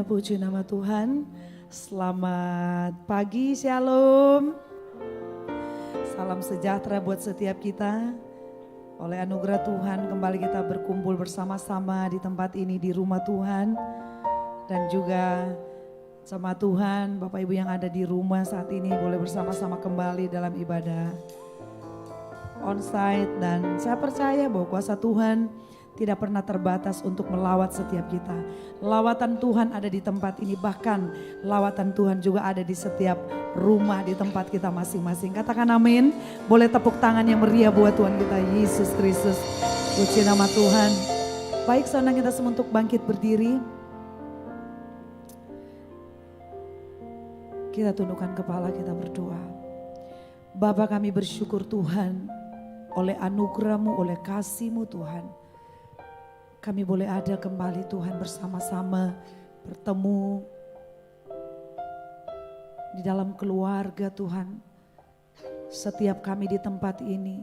puji nama Tuhan. Selamat pagi, shalom. Salam sejahtera buat setiap kita. Oleh anugerah Tuhan kembali kita berkumpul bersama-sama di tempat ini, di rumah Tuhan. Dan juga sama Tuhan, Bapak Ibu yang ada di rumah saat ini boleh bersama-sama kembali dalam ibadah onsite. Dan saya percaya bahwa kuasa Tuhan tidak pernah terbatas untuk melawat setiap kita. Lawatan Tuhan ada di tempat ini, bahkan lawatan Tuhan juga ada di setiap rumah di tempat kita masing-masing. Katakan amin. Boleh tepuk tangan yang meriah buat Tuhan kita Yesus Kristus. Puji nama Tuhan. Baik, saudara kita semua untuk bangkit berdiri. Kita tundukkan kepala, kita berdoa. Bapa, kami bersyukur Tuhan oleh anugerah-Mu, oleh kasih-Mu Tuhan. Kami boleh ada kembali Tuhan bersama-sama bertemu di dalam keluarga Tuhan. Setiap kami di tempat ini,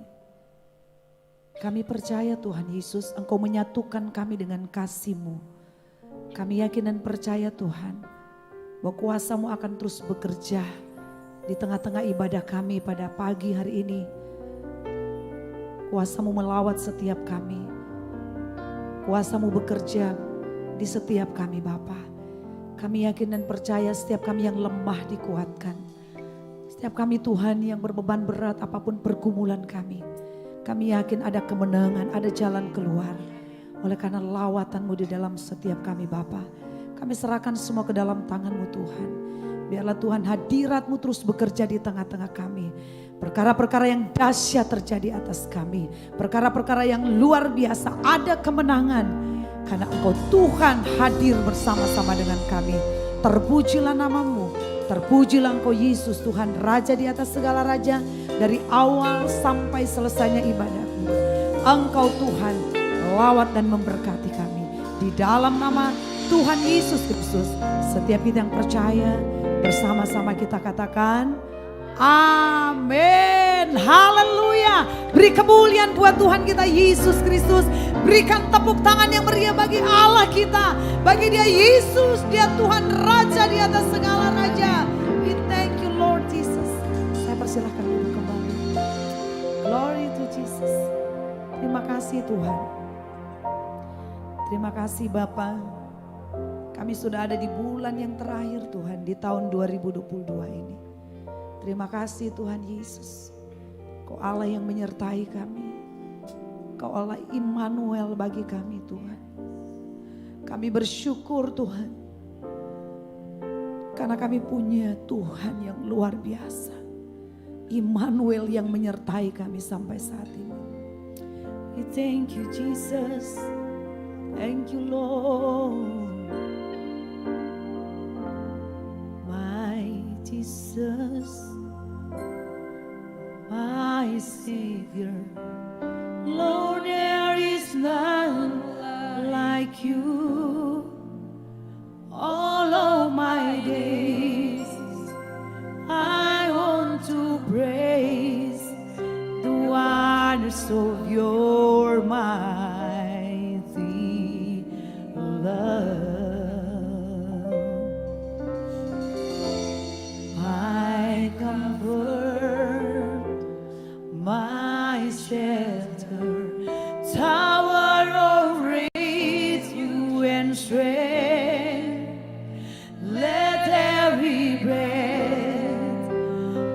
kami percaya Tuhan Yesus, Engkau menyatukan kami dengan kasih-Mu. Kami yakin dan percaya Tuhan bahwa kuasa-Mu akan terus bekerja di tengah-tengah ibadah kami pada pagi hari ini. Kuasa-Mu melawat setiap kami. Kuasa-Mu bekerja di setiap kami Bapa. Kami yakin dan percaya setiap kami yang lemah dikuatkan. Setiap kami Tuhan yang berbeban berat apapun pergumulan kami. Kami yakin ada kemenangan, ada jalan keluar. Oleh karena lawatan-Mu di dalam setiap kami Bapa. Kami serahkan semua ke dalam tangan-Mu Tuhan. Biarlah Tuhan hadirat-Mu terus bekerja di tengah-tengah kami. Perkara-perkara yang dahsyat terjadi atas kami. Perkara-perkara yang luar biasa, ada kemenangan. Karena Engkau Tuhan hadir bersama-sama dengan kami. Terpujilah nama-Mu. Terpujilah Engkau Yesus Tuhan, Raja di atas segala raja. Dari awal sampai selesainya ibadah-Mu. Engkau Tuhan melawat dan memberkati kami. Di dalam nama Tuhan Yesus Kristus. Setiap kita yang percaya, bersama-sama kita katakan amin. Haleluya. Beri kemuliaan buat Tuhan kita Yesus Kristus. Berikan tepuk tangan yang meriah bagi Allah kita. Bagi Dia Yesus, Dia Tuhan Raja di atas segala raja. We thank you Lord Jesus. Saya persilahkan duduk kembali. Glory to Jesus. Terima kasih Tuhan. Terima kasih Bapa. Kami sudah ada di bulan yang terakhir Tuhan, di tahun 2022 ini. Terima kasih Tuhan Yesus. Kau Allah yang menyertai kami. Kau Allah Immanuel bagi kami Tuhan. Kami bersyukur Tuhan. Karena kami punya Tuhan yang luar biasa. Immanuel yang menyertai kami sampai saat ini. We thank you Jesus. Thank you Lord. My Jesus. My Savior, Lord, there is none like you. All of my days, I want to praise the wonders of your mighty love. My comfort, my shelter, tower of refuge and strength. Let every breath,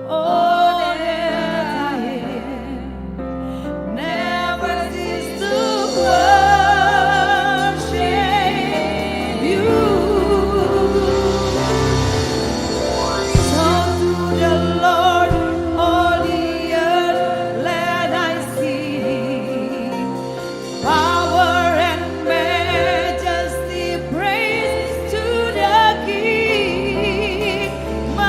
all that I am, never cease to worship you. Song to the Lord, all the earth, let I sing. Power and majesty, praise to the King. My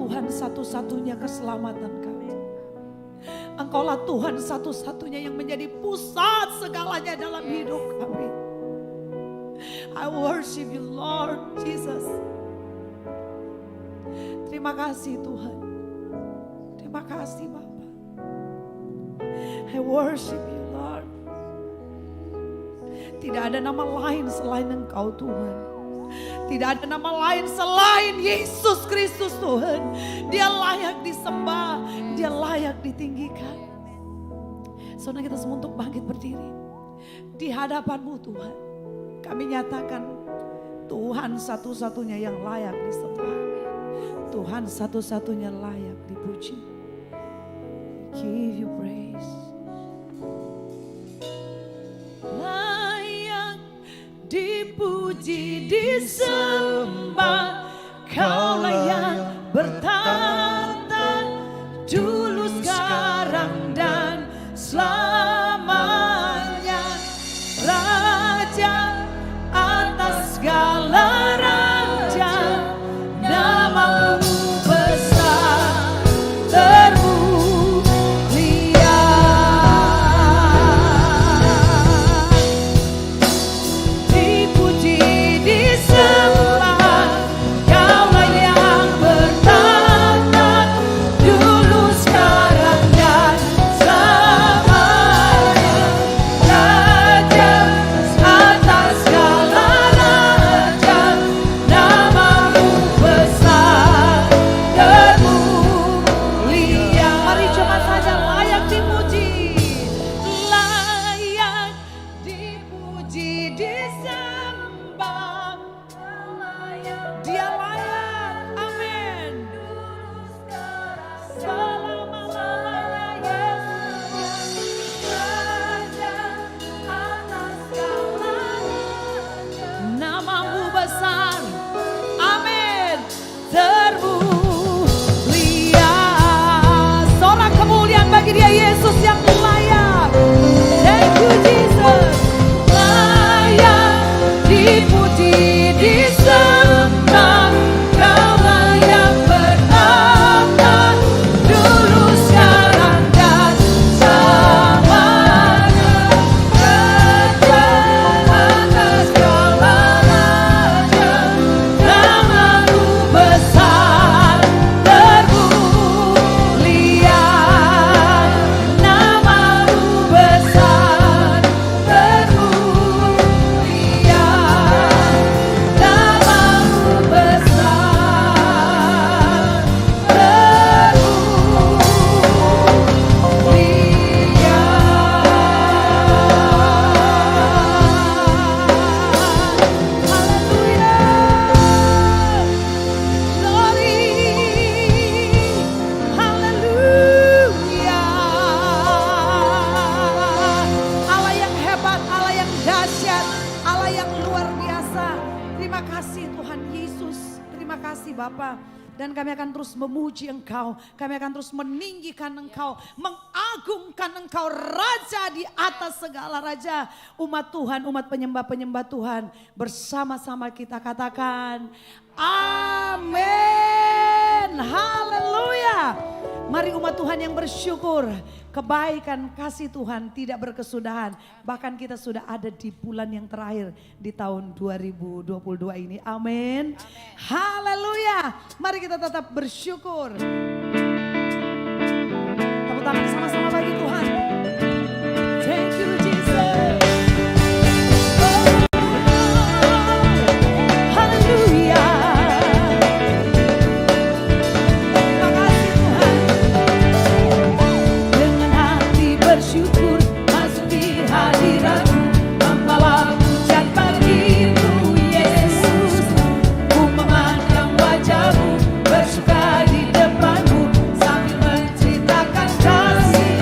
Tuhan satu-satunya keselamatan kami. Engkaulah Tuhan satu-satunya yang menjadi pusat segalanya dalam hidup kami. I worship you Lord Jesus. Terima kasih Tuhan. Terima kasih Bapa. I worship you Lord. Tidak ada nama lain selain Engkau Tuhan. Tidak ada nama lain selain Yesus Kristus Tuhan. Dia layak disembah, Dia layak ditinggikan. Saudara, kita semua untuk bangkit berdiri di hadapan-Mu Tuhan. Kami nyatakan Tuhan satu-satunya yang layak disembah. Tuhan satu-satunya layak dipuji. Give you praise. Layak dipuji, disembah. Kau layak bertata dulu, sekarang dan selamanya. Raja atas segala raja, nama-Mu besar termulia. Dipuji, disembah, Kaulah yang bertata dulu, sekarang dan selamanya. Raja atas segala raja, nama-Mu besar termulia. Mari jemaat saja layak dipuji, layak dipuji, disembah. Dia layak, amin. Selama-lamanya Yesus Raja atas segalanya. Nama-Mu besar, amin, termulia. Sorak kemuliaan bagi Dia Yesus yang layak. Thank you Jesus. Layak dipuji, disembah. Kaulah yang bertata dulu, sekarang dan selamanya. Raja atas segala raja, nama-Mu besar termulia. Nama-Mu besar termulia. Nama-Mu besar Allah yang hebat, Allah yang dahsyat, Allah yang luar biasa. Terima kasih Tuhan Yesus. Terima kasih Bapa. Dan kami akan terus memuji Engkau. Kami akan terus meninggikan Engkau. Mengagungkan Engkau, Raja di atas segala raja. Umat Tuhan, umat penyembah-penyembah Tuhan. Bersama-sama kita katakan amin. Haleluya. Mari umat Tuhan yang bersyukur. Kebaikan kasih Tuhan tidak berkesudahan. Bahkan kita sudah ada di bulan yang terakhir di tahun 2022 ini. Amin. Haleluya. Mari kita tetap bersyukur. Tepuk tangan sama-sama bagi Tuhan. Thank you Jesus. Haleluya. Bersyukur masuk di hadirat-Mu, membawa pujian bagimu Yesus. Ku memandang wajah-Mu, bersuka di depan-Mu, sambil menceritakan kasih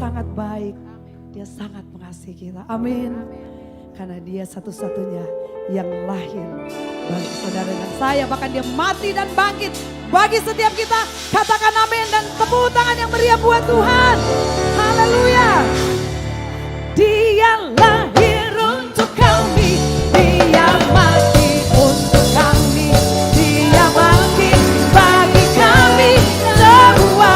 sangat baik. Dia sangat mengasihi kita. Amin. Karena dia satu-satunya yang lahir bagi saudara dan saya. Bahkan dia mati dan bangkit bagi setiap kita. Katakan amin dan tepuk tangan yang meriah buat Tuhan. Haleluya. Dia lahir untuk kami. Dia mati untuk kami. Dia bangkit bagi kami semua.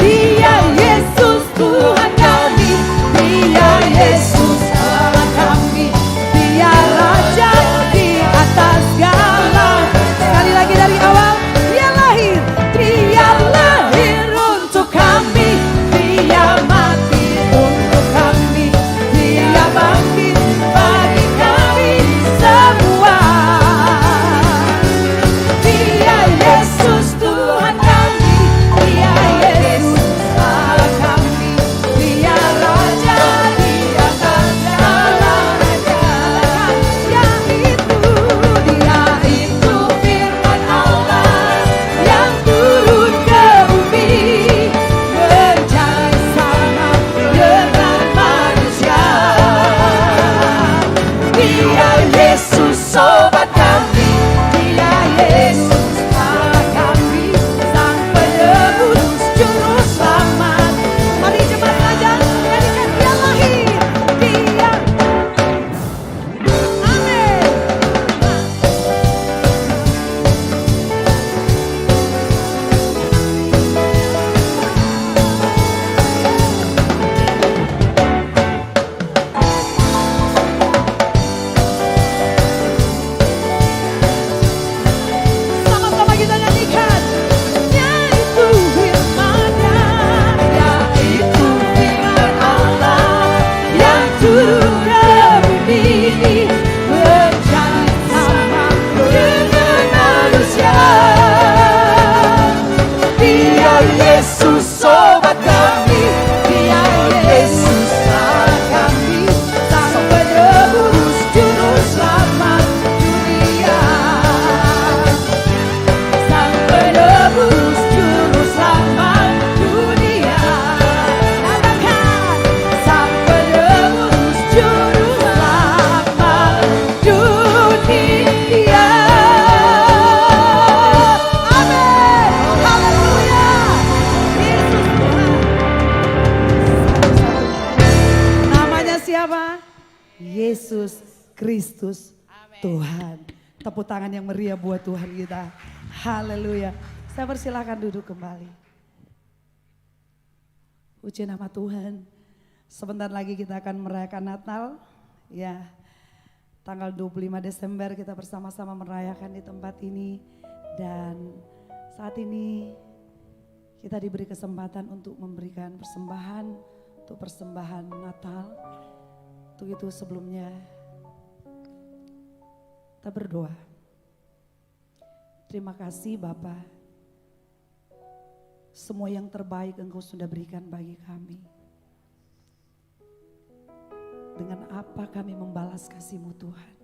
Dia Yesus Tuhan kami. Dia Yesus Allah kami. Dia Raja di atas segala. Sekali lagi dari awal. Dia lahir. Dia lahir untuk kami. Dia mati untuk kami. Dia bangkit bagi kami semua. Dia Yesus Tuhan kami. Dia Yesus Allah kami. Dia Raja di atas segala raja. Dia itu firman Allah yang turun ke bumi, menjadi sama dengan manusia. Dia Yesus sobat kami. Dia Yesus Allah kami. Sang penebus juru selamat. Mari cepat saja nyanyikan dia lahir. Dia. Amin. Sama-sama kita nyanyikan. Yaitu firman-Nya, yaitu firman Allah yang turun ke bumi, menjadi sama dengan manusia. Dia Yesus sobat kami. Dia Yesus Allah kami. Sang penebus juru selamat dunia. Sang penebus juru selamat dunia. Katakan, sang penebus juru selamat dunia. Amin. Haleluya. Yesus Tuhan. Namanya siapa? Yesus Kristus Tuhan. Tepuk tangan yang meriah buat Tuhan kita. Haleluya. Saya persilahkan duduk kembali. Puji nama Tuhan. Sebentar lagi kita akan merayakan Natal. Ya, tanggal 25 Desember kita bersama-sama merayakan di tempat ini. Dan saat ini kita diberi kesempatan untuk memberikan persembahan. Untuk persembahan Natal. Untuk itu sebelumnya kita berdoa. Terima kasih Bapa. Semua yang terbaik Engkau sudah berikan bagi kami. Dengan apa kami membalas kasih-Mu Tuhan.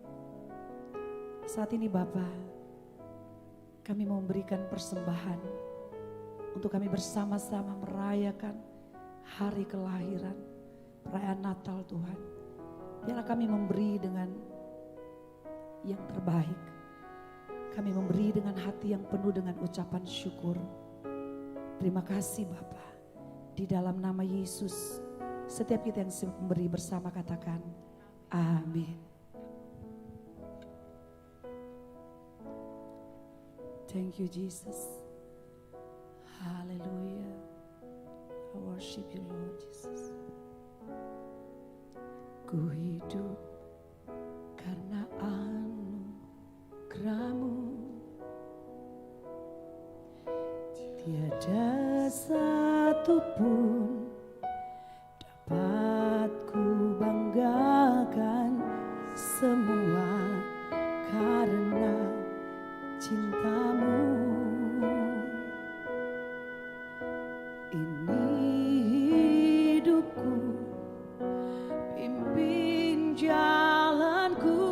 Saat ini Bapa, kami memberikan persembahan untuk kami bersama-sama merayakan hari kelahiran, perayaan Natal Tuhan. Biarlah kami memberi dengan yang terbaik. Kami memberi dengan hati yang penuh dengan ucapan syukur. Terima kasih Bapa. Di dalam nama Yesus, setiap kita yang memberi bersama katakan amin. Thank you Jesus. Hallelujah. I worship you Lord Jesus. Ku hidup karena anugerah-Mu. Tiada satu pun dapat ku banggakan, semua karena cinta-Mu. Ini hidupku, pimpin jalanku.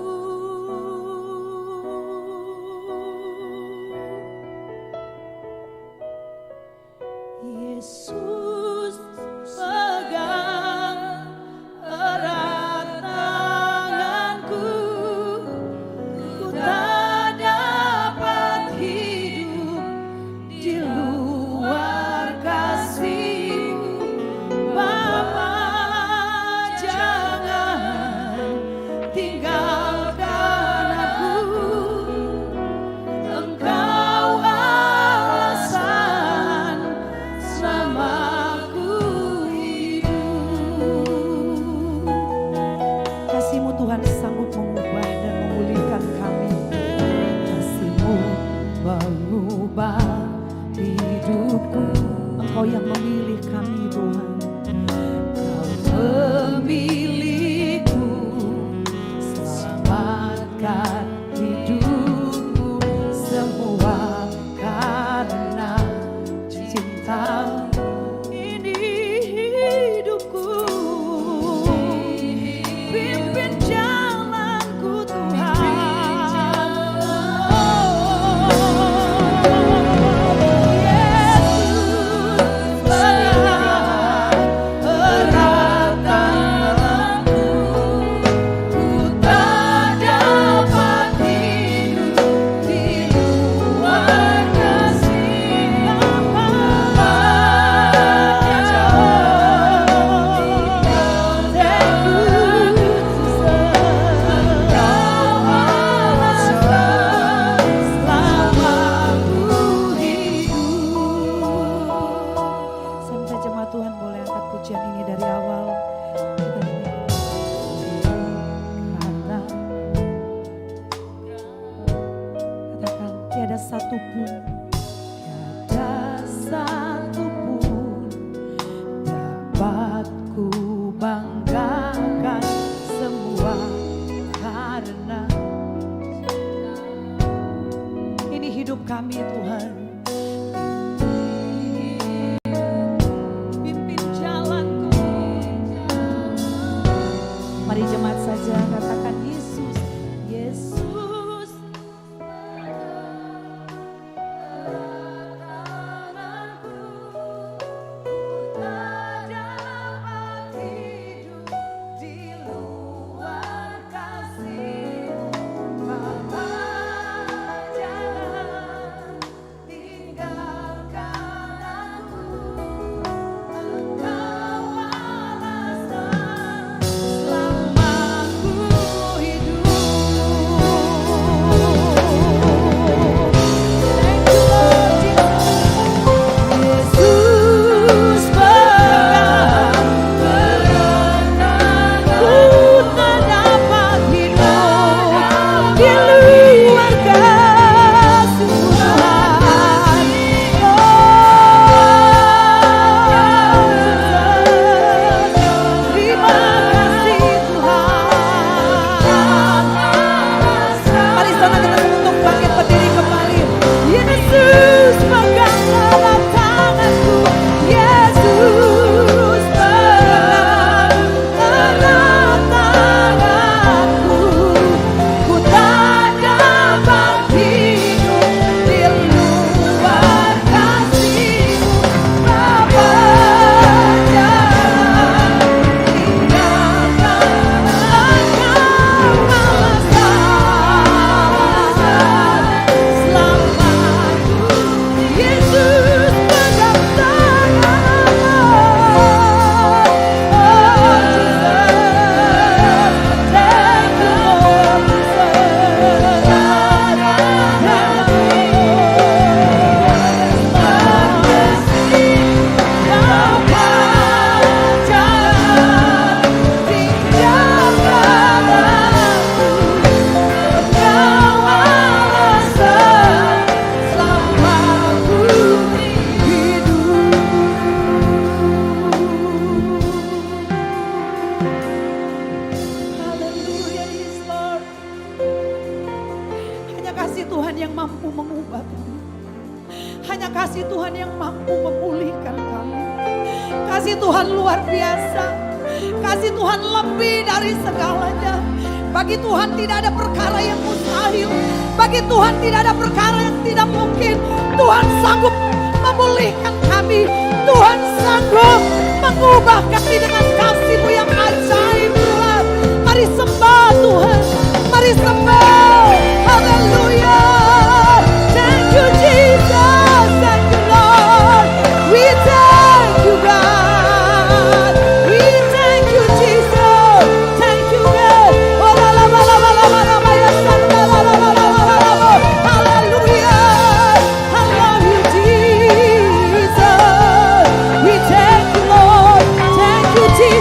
Yesus. Engkau yang memilih kami Tuhan. Kau memilihku, selamatkan hidupku, semua karena cinta. Ini hidupku, pimpin jalanku Tuhan. Kami Tuhan, pimpin jalanku. Mari jemaat saja katakan Yesus, Yesus. Kasih Tuhan yang mampu memulihkan kami. Kasih Tuhan luar biasa. Kasih Tuhan lebih dari segalanya. Bagi Tuhan tidak ada perkara yang mustahil. Bagi Tuhan tidak ada perkara yang tidak mungkin. Tuhan sanggup memulihkan kami. Tuhan sanggup mengubah kami dengan kasih-Mu yang ajaib Tuhan. Mari sembah Tuhan. Mari sembah. Haleluya. Thank you Jesus. Thank you Lord. We thank you God. We thank you Jesus. Thank you God. Hallelujah. I love you Jesus. We thank you Lord. Thank you Jesus.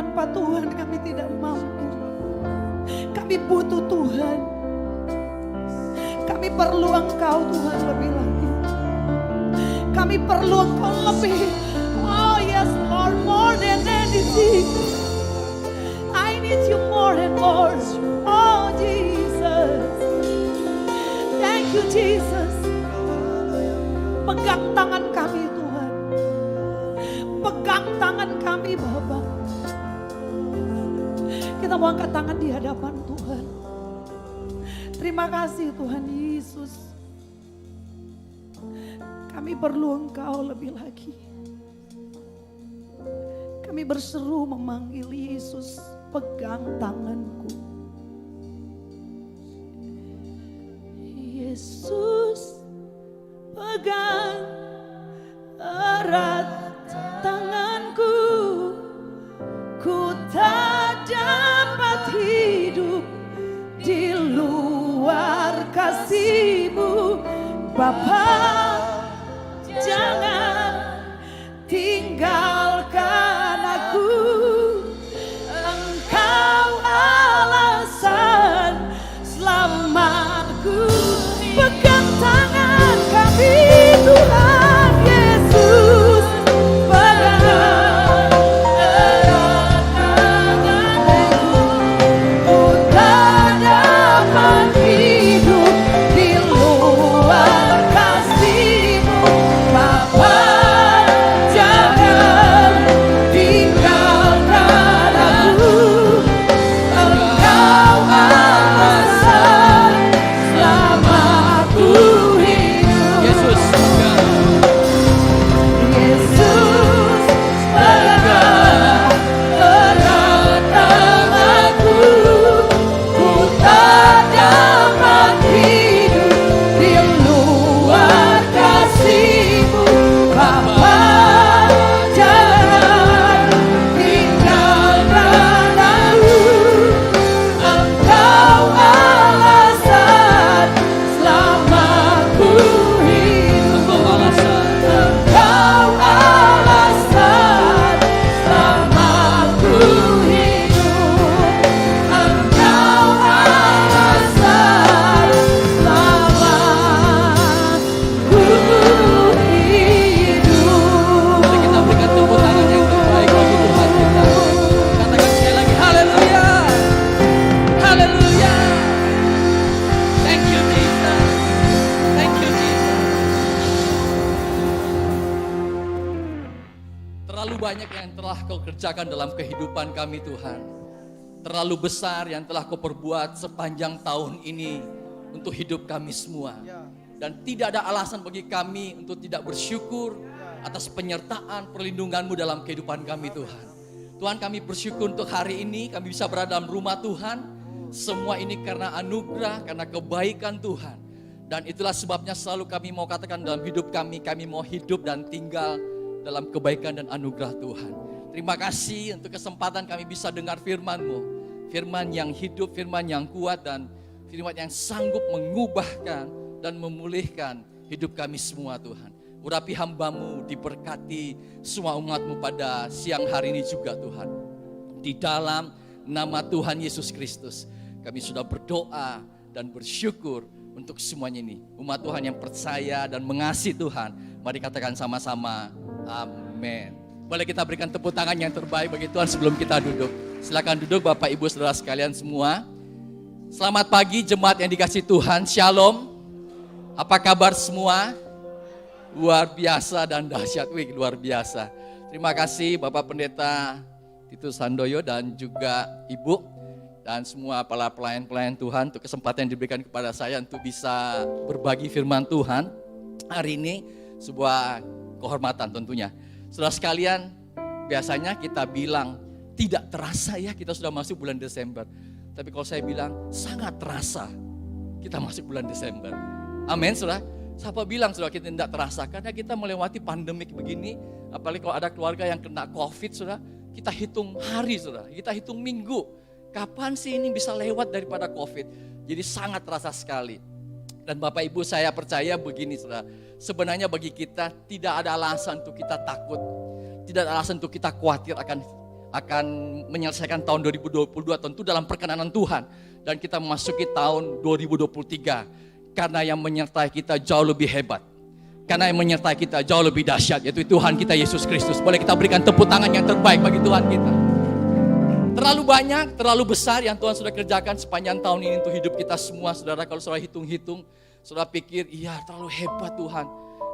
tanpa Tuhan kami tidak mampu. Kami butuh Tuhan. Kami perlu Engkau Tuhan lebih lagi. Kami perlu Engkau lebih. Oh yes Lord, more than anything. I need you more and more. Oh Jesus. Thank you Jesus. Pegang tangan kami Tuhan. Pegang tangan kami Bapa. Kita mau angkat tangan di hadapan Tuhan. Terima kasih Tuhan Yesus. Kami perlu Engkau lebih lagi. Kami berseru memanggil Yesus, pegang tanganku. Yesus, pegang erat tanganku. Ku tak dapat hidup di luar kasih-Mu, Bapa. Jangan tinggalkan aku. Engkau alasan selamatku. Pegang tangan kami Tuhan Yesus. Pegang erat tanganku. Ku tak dapat hidup di luar kasih-Mu, Bapa. Jangan tinggalkan aku. Engkau alasan selamatku hidup. Yesus Yesus, pegang erat tanganku. Ku tak dapat hidup di luar kasih-Mu, Bapa. Jangan tinggalkan aku. Engkau alasan selamatku hidup. Engkau alasan. Engkau alasan selamatku hidup. Engkau alasan selamatku hidup. Mari kita berikan tepuk tangan yang terbaik bagi Tuhan kita. Katakan sekali lagi, haleluya. Haleluya. Thank you Jesus. Thank you Jesus. Terlalu banyak yang telah Kau kerjakan dalam kehidupan kami Tuhan. Terlalu besar yang telah Kau perbuat sepanjang tahun ini untuk hidup kami semua. Dan tidak ada alasan bagi kami untuk tidak bersyukur atas penyertaan perlindungan-Mu dalam kehidupan kami Tuhan. Tuhan, kami bersyukur untuk hari ini kami bisa berada dalam rumah Tuhan. Semua ini karena anugerah, karena kebaikan Tuhan. Dan itulah sebabnya selalu kami mau katakan dalam hidup kami mau hidup dan tinggal dalam kebaikan dan anugerah Tuhan. Terima kasih untuk kesempatan kami bisa dengar firman-Mu. Firman yang hidup, firman yang kuat, dan firman yang sanggup mengubahkan dan memulihkan hidup kami semua Tuhan. Urapi hamba-Mu, diberkati semua umat-Mu pada siang hari ini juga Tuhan. Di dalam nama Tuhan Yesus Kristus, kami sudah berdoa dan bersyukur untuk semuanya ini. Umat Tuhan yang percaya dan mengasihi Tuhan, mari katakan sama-sama, amin. Boleh kita berikan tepuk tangan yang terbaik bagi Tuhan sebelum kita duduk. Silakan duduk Bapak Ibu Saudara sekalian semua. Selamat pagi jemaat yang dikasihi Tuhan, Shalom. Apa kabar semua? Luar biasa dan dahsyat, luar biasa. Terima kasih Bapak Pendeta Titus Handoyo dan juga Ibu dan semua para pelayan-pelayan Tuhan untuk kesempatan yang diberikan kepada saya untuk bisa berbagi firman Tuhan. Hari ini sebuah kehormatan tentunya. Saudara sekalian, biasanya kita bilang tidak terasa ya kita sudah masuk bulan Desember. Tapi kalau saya bilang sangat terasa kita masuk bulan Desember. Amin saudara. Siapa bilang saudara kita tidak terasa? Karena kita melewati pandemik begini, apalagi kalau ada keluarga yang kena COVID saudara, kita hitung hari saudara, kita hitung minggu. Kapan sih ini bisa lewat daripada COVID? Jadi sangat terasa sekali. Dan Bapak Ibu saya percaya begini saudara, sebenarnya bagi kita tidak ada alasan untuk kita takut. Tidak ada alasan untuk kita khawatir akan akan menyelesaikan tahun 2022 tentu dalam perkenanan Tuhan. Dan kita memasuki tahun 2023 karena yang menyertai kita jauh lebih hebat. Karena yang menyertai kita jauh lebih dahsyat, yaitu Tuhan kita Yesus Kristus. Boleh kita berikan tepuk tangan yang terbaik bagi Tuhan kita. Terlalu banyak, terlalu besar yang Tuhan sudah kerjakan sepanjang tahun ini untuk hidup kita semua. Saudara, kalau saudara hitung-hitung, saudara pikir, iya terlalu hebat Tuhan.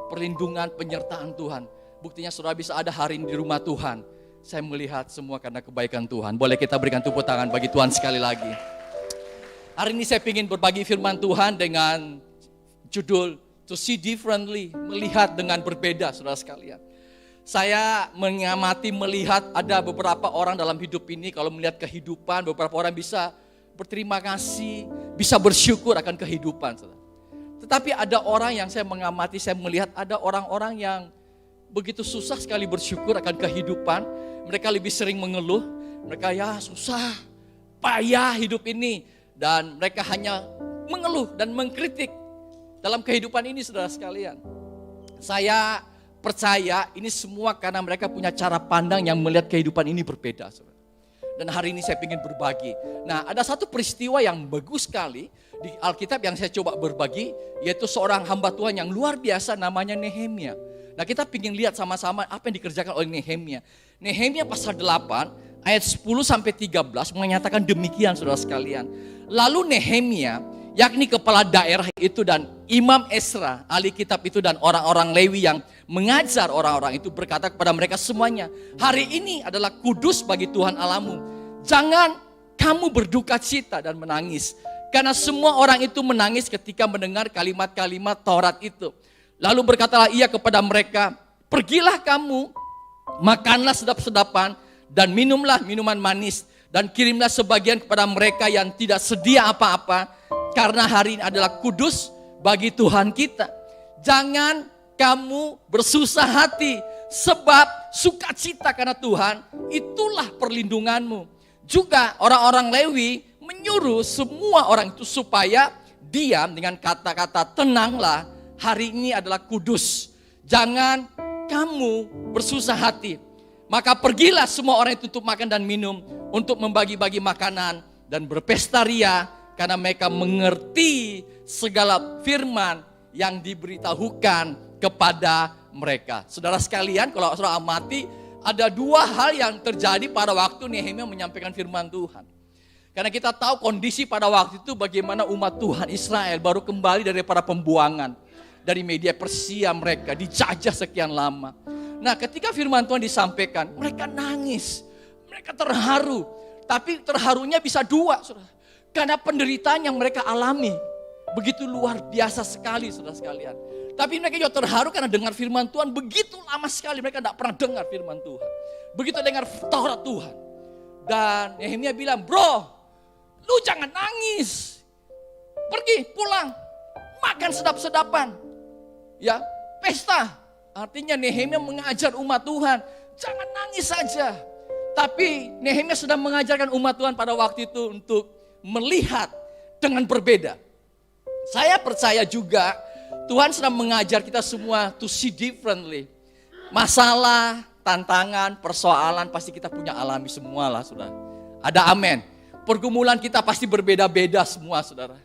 Perlindungan, penyertaan Tuhan. Buktinya saudara bisa ada hari ini di rumah Tuhan. Saya melihat semua karena kebaikan Tuhan. Boleh kita berikan tepuk tangan bagi Tuhan sekali lagi. Hari ini saya ingin berbagi firman Tuhan dengan judul To See Differently, melihat dengan berbeda, saudara sekalian. Saya mengamati melihat ada beberapa orang dalam hidup ini, kalau melihat kehidupan, beberapa orang bisa berterima kasih, bisa bersyukur akan kehidupan. Saudara. Tetapi ada orang yang saya mengamati, saya melihat ada orang-orang yang begitu susah sekali bersyukur akan kehidupan. Mereka lebih sering mengeluh, mereka ya susah, payah hidup ini. Dan mereka hanya mengeluh dan mengkritik dalam kehidupan ini, saudara sekalian. Saya percaya ini semua karena mereka punya cara pandang yang melihat kehidupan ini berbeda, saudara. Dan hari ini saya ingin berbagi. Nah, ada satu peristiwa yang bagus sekali di Alkitab yang saya coba berbagi, yaitu seorang hamba Tuhan yang luar biasa namanya Nehemia. Nah, kita ingin lihat sama-sama apa yang dikerjakan oleh Nehemia. Nehemia pasal 8 ayat 10 sampai 13 menyatakan demikian, saudara sekalian. Lalu Nehemia, yakni kepala daerah itu dan Imam Esra, ahli kitab itu dan orang-orang Lewi yang mengajar orang-orang itu berkata kepada mereka semuanya, hari ini adalah kudus bagi Tuhan Allahmu. Jangan kamu berduka cita dan menangis. Karena semua orang itu menangis ketika mendengar kalimat-kalimat Taurat itu. Lalu berkatalah ia kepada mereka, pergilah kamu, makanlah sedap-sedapan dan minumlah minuman manis. Dan kirimlah sebagian kepada mereka yang tidak sedia apa-apa. Karena hari ini adalah kudus bagi Tuhan kita. Jangan kamu bersusah hati. Sebab sukacita karena Tuhan itulah perlindunganmu. Juga orang-orang Lewi menyuruh semua orang itu supaya diam dengan kata-kata tenanglah. Hari ini adalah kudus. Jangan kamu bersusah hati. Maka pergilah semua orang itu untuk makan dan minum, untuk membagi-bagi makanan dan berpesta ria, karena mereka mengerti segala firman yang diberitahukan kepada mereka. Saudara sekalian, kalau saudara amati, ada dua hal yang terjadi pada waktu Nehemia menyampaikan firman Tuhan. Karena kita tahu kondisi pada waktu itu bagaimana umat Tuhan Israel baru kembali daripada pembuangan dari media Persia, mereka dijajah sekian lama. Nah, ketika firman Tuhan disampaikan, mereka nangis, mereka terharu. Tapi terharunya bisa dua, saudara. Karena penderitaan yang mereka alami begitu luar biasa sekali, saudara sekalian. Tapi mereka juga terharu karena dengar firman Tuhan begitu lama sekali. Mereka tidak pernah dengar firman Tuhan. Begitu dengar Taurat Tuhan. Dan Nehemia bilang, bro, lu jangan nangis. Pergi, pulang, makan sedap-sedapan. Ya, pesta. Artinya Nehemia mengajar umat Tuhan, jangan nangis saja. Tapi Nehemia sedang mengajarkan umat Tuhan pada waktu itu untuk melihat dengan berbeda. Saya percaya juga Tuhan sedang mengajar kita semua to see differently. Masalah, tantangan, persoalan pasti kita punya alami semua lah, saudara. Ada amin. Pergumulan kita pasti berbeda-beda semua, saudara.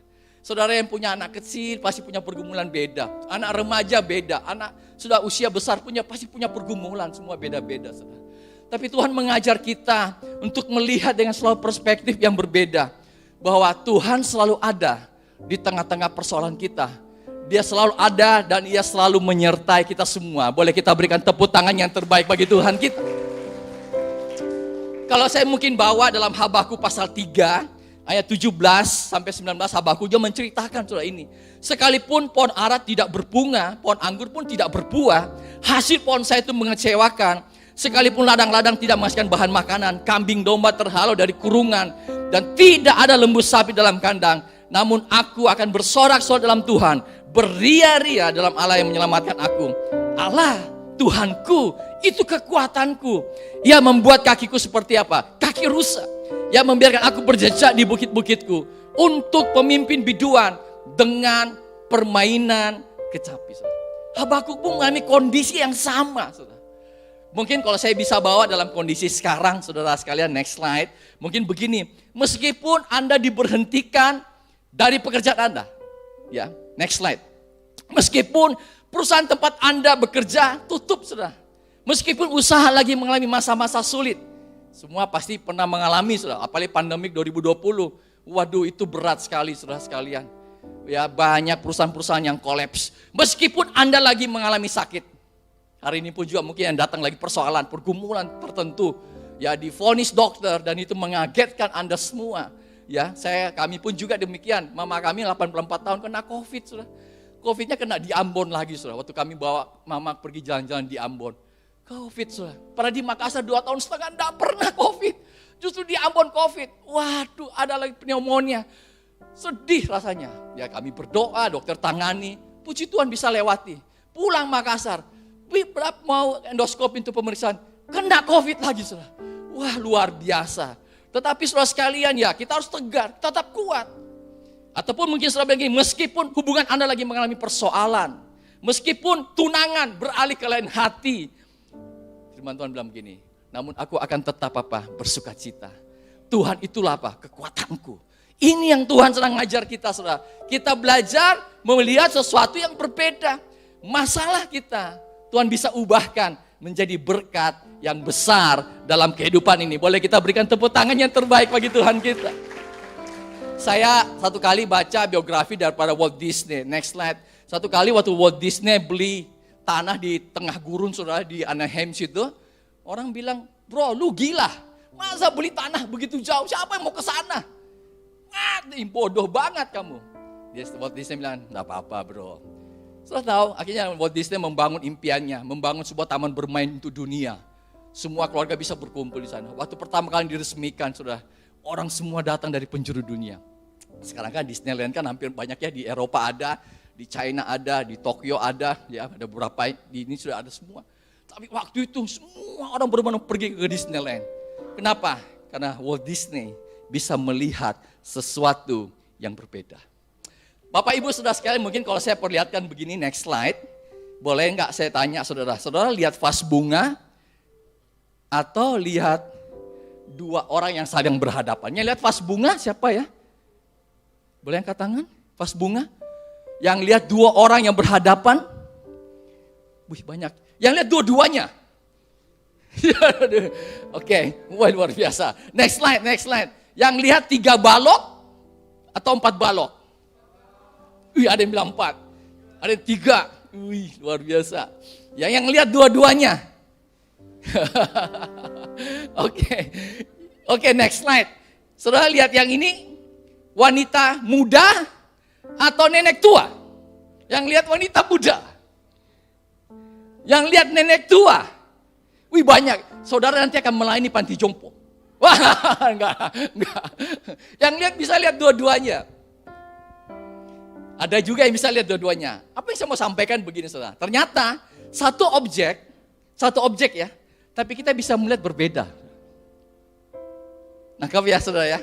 Saudara yang punya anak kecil pasti punya pergumulan beda. Anak remaja beda. Anak sudah usia besar pasti punya pergumulan. Semua beda-beda. Saudara. Tapi Tuhan mengajar kita untuk melihat dengan selalu perspektif yang berbeda. Bahwa Tuhan selalu ada di tengah-tengah persoalan kita. Dia selalu ada dan Ia selalu menyertai kita semua. Boleh kita berikan tepuk tangan yang terbaik bagi Tuhan kita. Kalau saya mungkin bawa dalam Habakuk pasal 3. Ayat 17 sampai 19 Habakuk juga menceritakan surah ini. Sekalipun pohon ara tidak berbunga, pohon anggur pun tidak berbuah, hasil pohon saya itu mengecewakan. Sekalipun ladang-ladang tidak menghasilkan bahan makanan, kambing domba terhalau dari kurungan, dan tidak ada lembu sapi dalam kandang. Namun aku akan bersorak-sorak dalam Tuhan, beria-ria dalam Allah yang menyelamatkan aku. Allah, Tuhanku, itu kekuatanku. Ia membuat kakiku seperti apa? Kaki rusa. Yang membiarkan aku berjejak di bukit-bukitku untuk pemimpin biduan dengan permainan kecapi. Habakuk pun mengalami kondisi yang sama. Mungkin kalau saya bisa bawa dalam kondisi sekarang, saudara sekalian, next slide. Mungkin begini, meskipun Anda diberhentikan dari pekerjaan Anda. Ya, next slide. Meskipun perusahaan tempat Anda bekerja tutup, saudara. Meskipun usaha lagi mengalami masa-masa sulit. Semua pasti pernah mengalami, saudara. Apalagi pandemik 2020. Waduh, itu berat sekali, saudara sekalian. Ya, banyak perusahaan-perusahaan yang kolaps. Meskipun Anda lagi mengalami sakit. Hari ini pun juga mungkin yang datang lagi persoalan, pergumulan tertentu. Ya, divonis dokter dan itu mengagetkan Anda semua. Ya, kami pun juga demikian. Mama kami 84 tahun kena COVID, saudara. COVID-nya kena di Ambon lagi, saudara. Waktu kami bawa mama pergi jalan-jalan di Ambon. COVID, saudara. Padahal di Makassar 2 tahun setengah enggak pernah COVID. Justru di Ambon COVID. Waduh, ada lagi pneumonia. Sedih rasanya. Ya, kami berdoa, dokter tangani. Puji Tuhan bisa lewati. Pulang Makassar. Mau endoskopi untuk pemeriksaan. Kena COVID lagi, saudara. Wah, luar biasa. Tetapi saudara sekalian, ya kita harus tegar, tetap kuat. Ataupun mungkin saudara begini, meskipun hubungan Anda lagi mengalami persoalan. Meskipun tunangan beralih ke lain hati. Firman Tuhan bilang begini, namun aku akan tetap bersuka cita. Tuhan itulah kekuatanku. Ini yang Tuhan sedang ngajar kita, saudara. Kita belajar melihat sesuatu yang berbeda. Masalah kita, Tuhan bisa ubahkan menjadi berkat yang besar dalam kehidupan ini. Boleh kita berikan tepuk tangan yang terbaik bagi Tuhan kita. Saya satu kali baca biografi daripada Walt Disney. Next slide. Satu kali waktu Walt Disney beli tanah di tengah gurun, saudara, di Anaheim situ. Orang bilang, bro, lu gila. Masa beli tanah begitu jauh? Siapa yang mau ke sana? Bodoh banget kamu. Walt Disney bilang, enggak apa-apa bro. Setelah tahu, akhirnya Walt Disney membangun impiannya, membangun sebuah taman bermain untuk dunia. Semua keluarga bisa berkumpul di sana. Waktu pertama kali diresmikan, saudara, orang semua datang dari penjuru dunia. Sekarang kan Disneyland kan hampir banyak ya, di Eropa ada, di China ada, di Tokyo ada, ya ada beberapa di ini sudah ada semua. Tapi waktu itu semua orang benar-benar pergi ke Disneyland. Kenapa? Karena Walt Disney bisa melihat sesuatu yang berbeda. Bapak Ibu saudara sekalian, mungkin kalau saya perlihatkan begini, next slide. Boleh enggak saya tanya saudara? Saudara lihat vas bunga atau lihat dua orang yang saling berhadapan? Lihat vas bunga siapa ya? Boleh angkat tangan? Vas bunga? Yang lihat dua orang yang berhadapan? Wih banyak. Yang lihat dua-duanya? Oke, wah luar biasa. Next slide. Yang lihat 3 balok atau 4 balok? Wih, ada yang bilang 4, ada yang 3. Wih, luar biasa. Yang lihat dua-duanya. Oke, next slide. Saudara lihat yang ini, wanita muda atau nenek tua? Yang lihat wanita muda. Yang lihat nenek tua. Wih, banyak. Saudara nanti akan melayani panti jompo. Wah, enggak. Yang lihat bisa lihat dua-duanya. Ada juga yang bisa lihat dua-duanya. Apa yang saya mau sampaikan begini, saudara. Ternyata satu objek ya, tapi kita bisa melihat berbeda. Nangkap ya, saudara ya.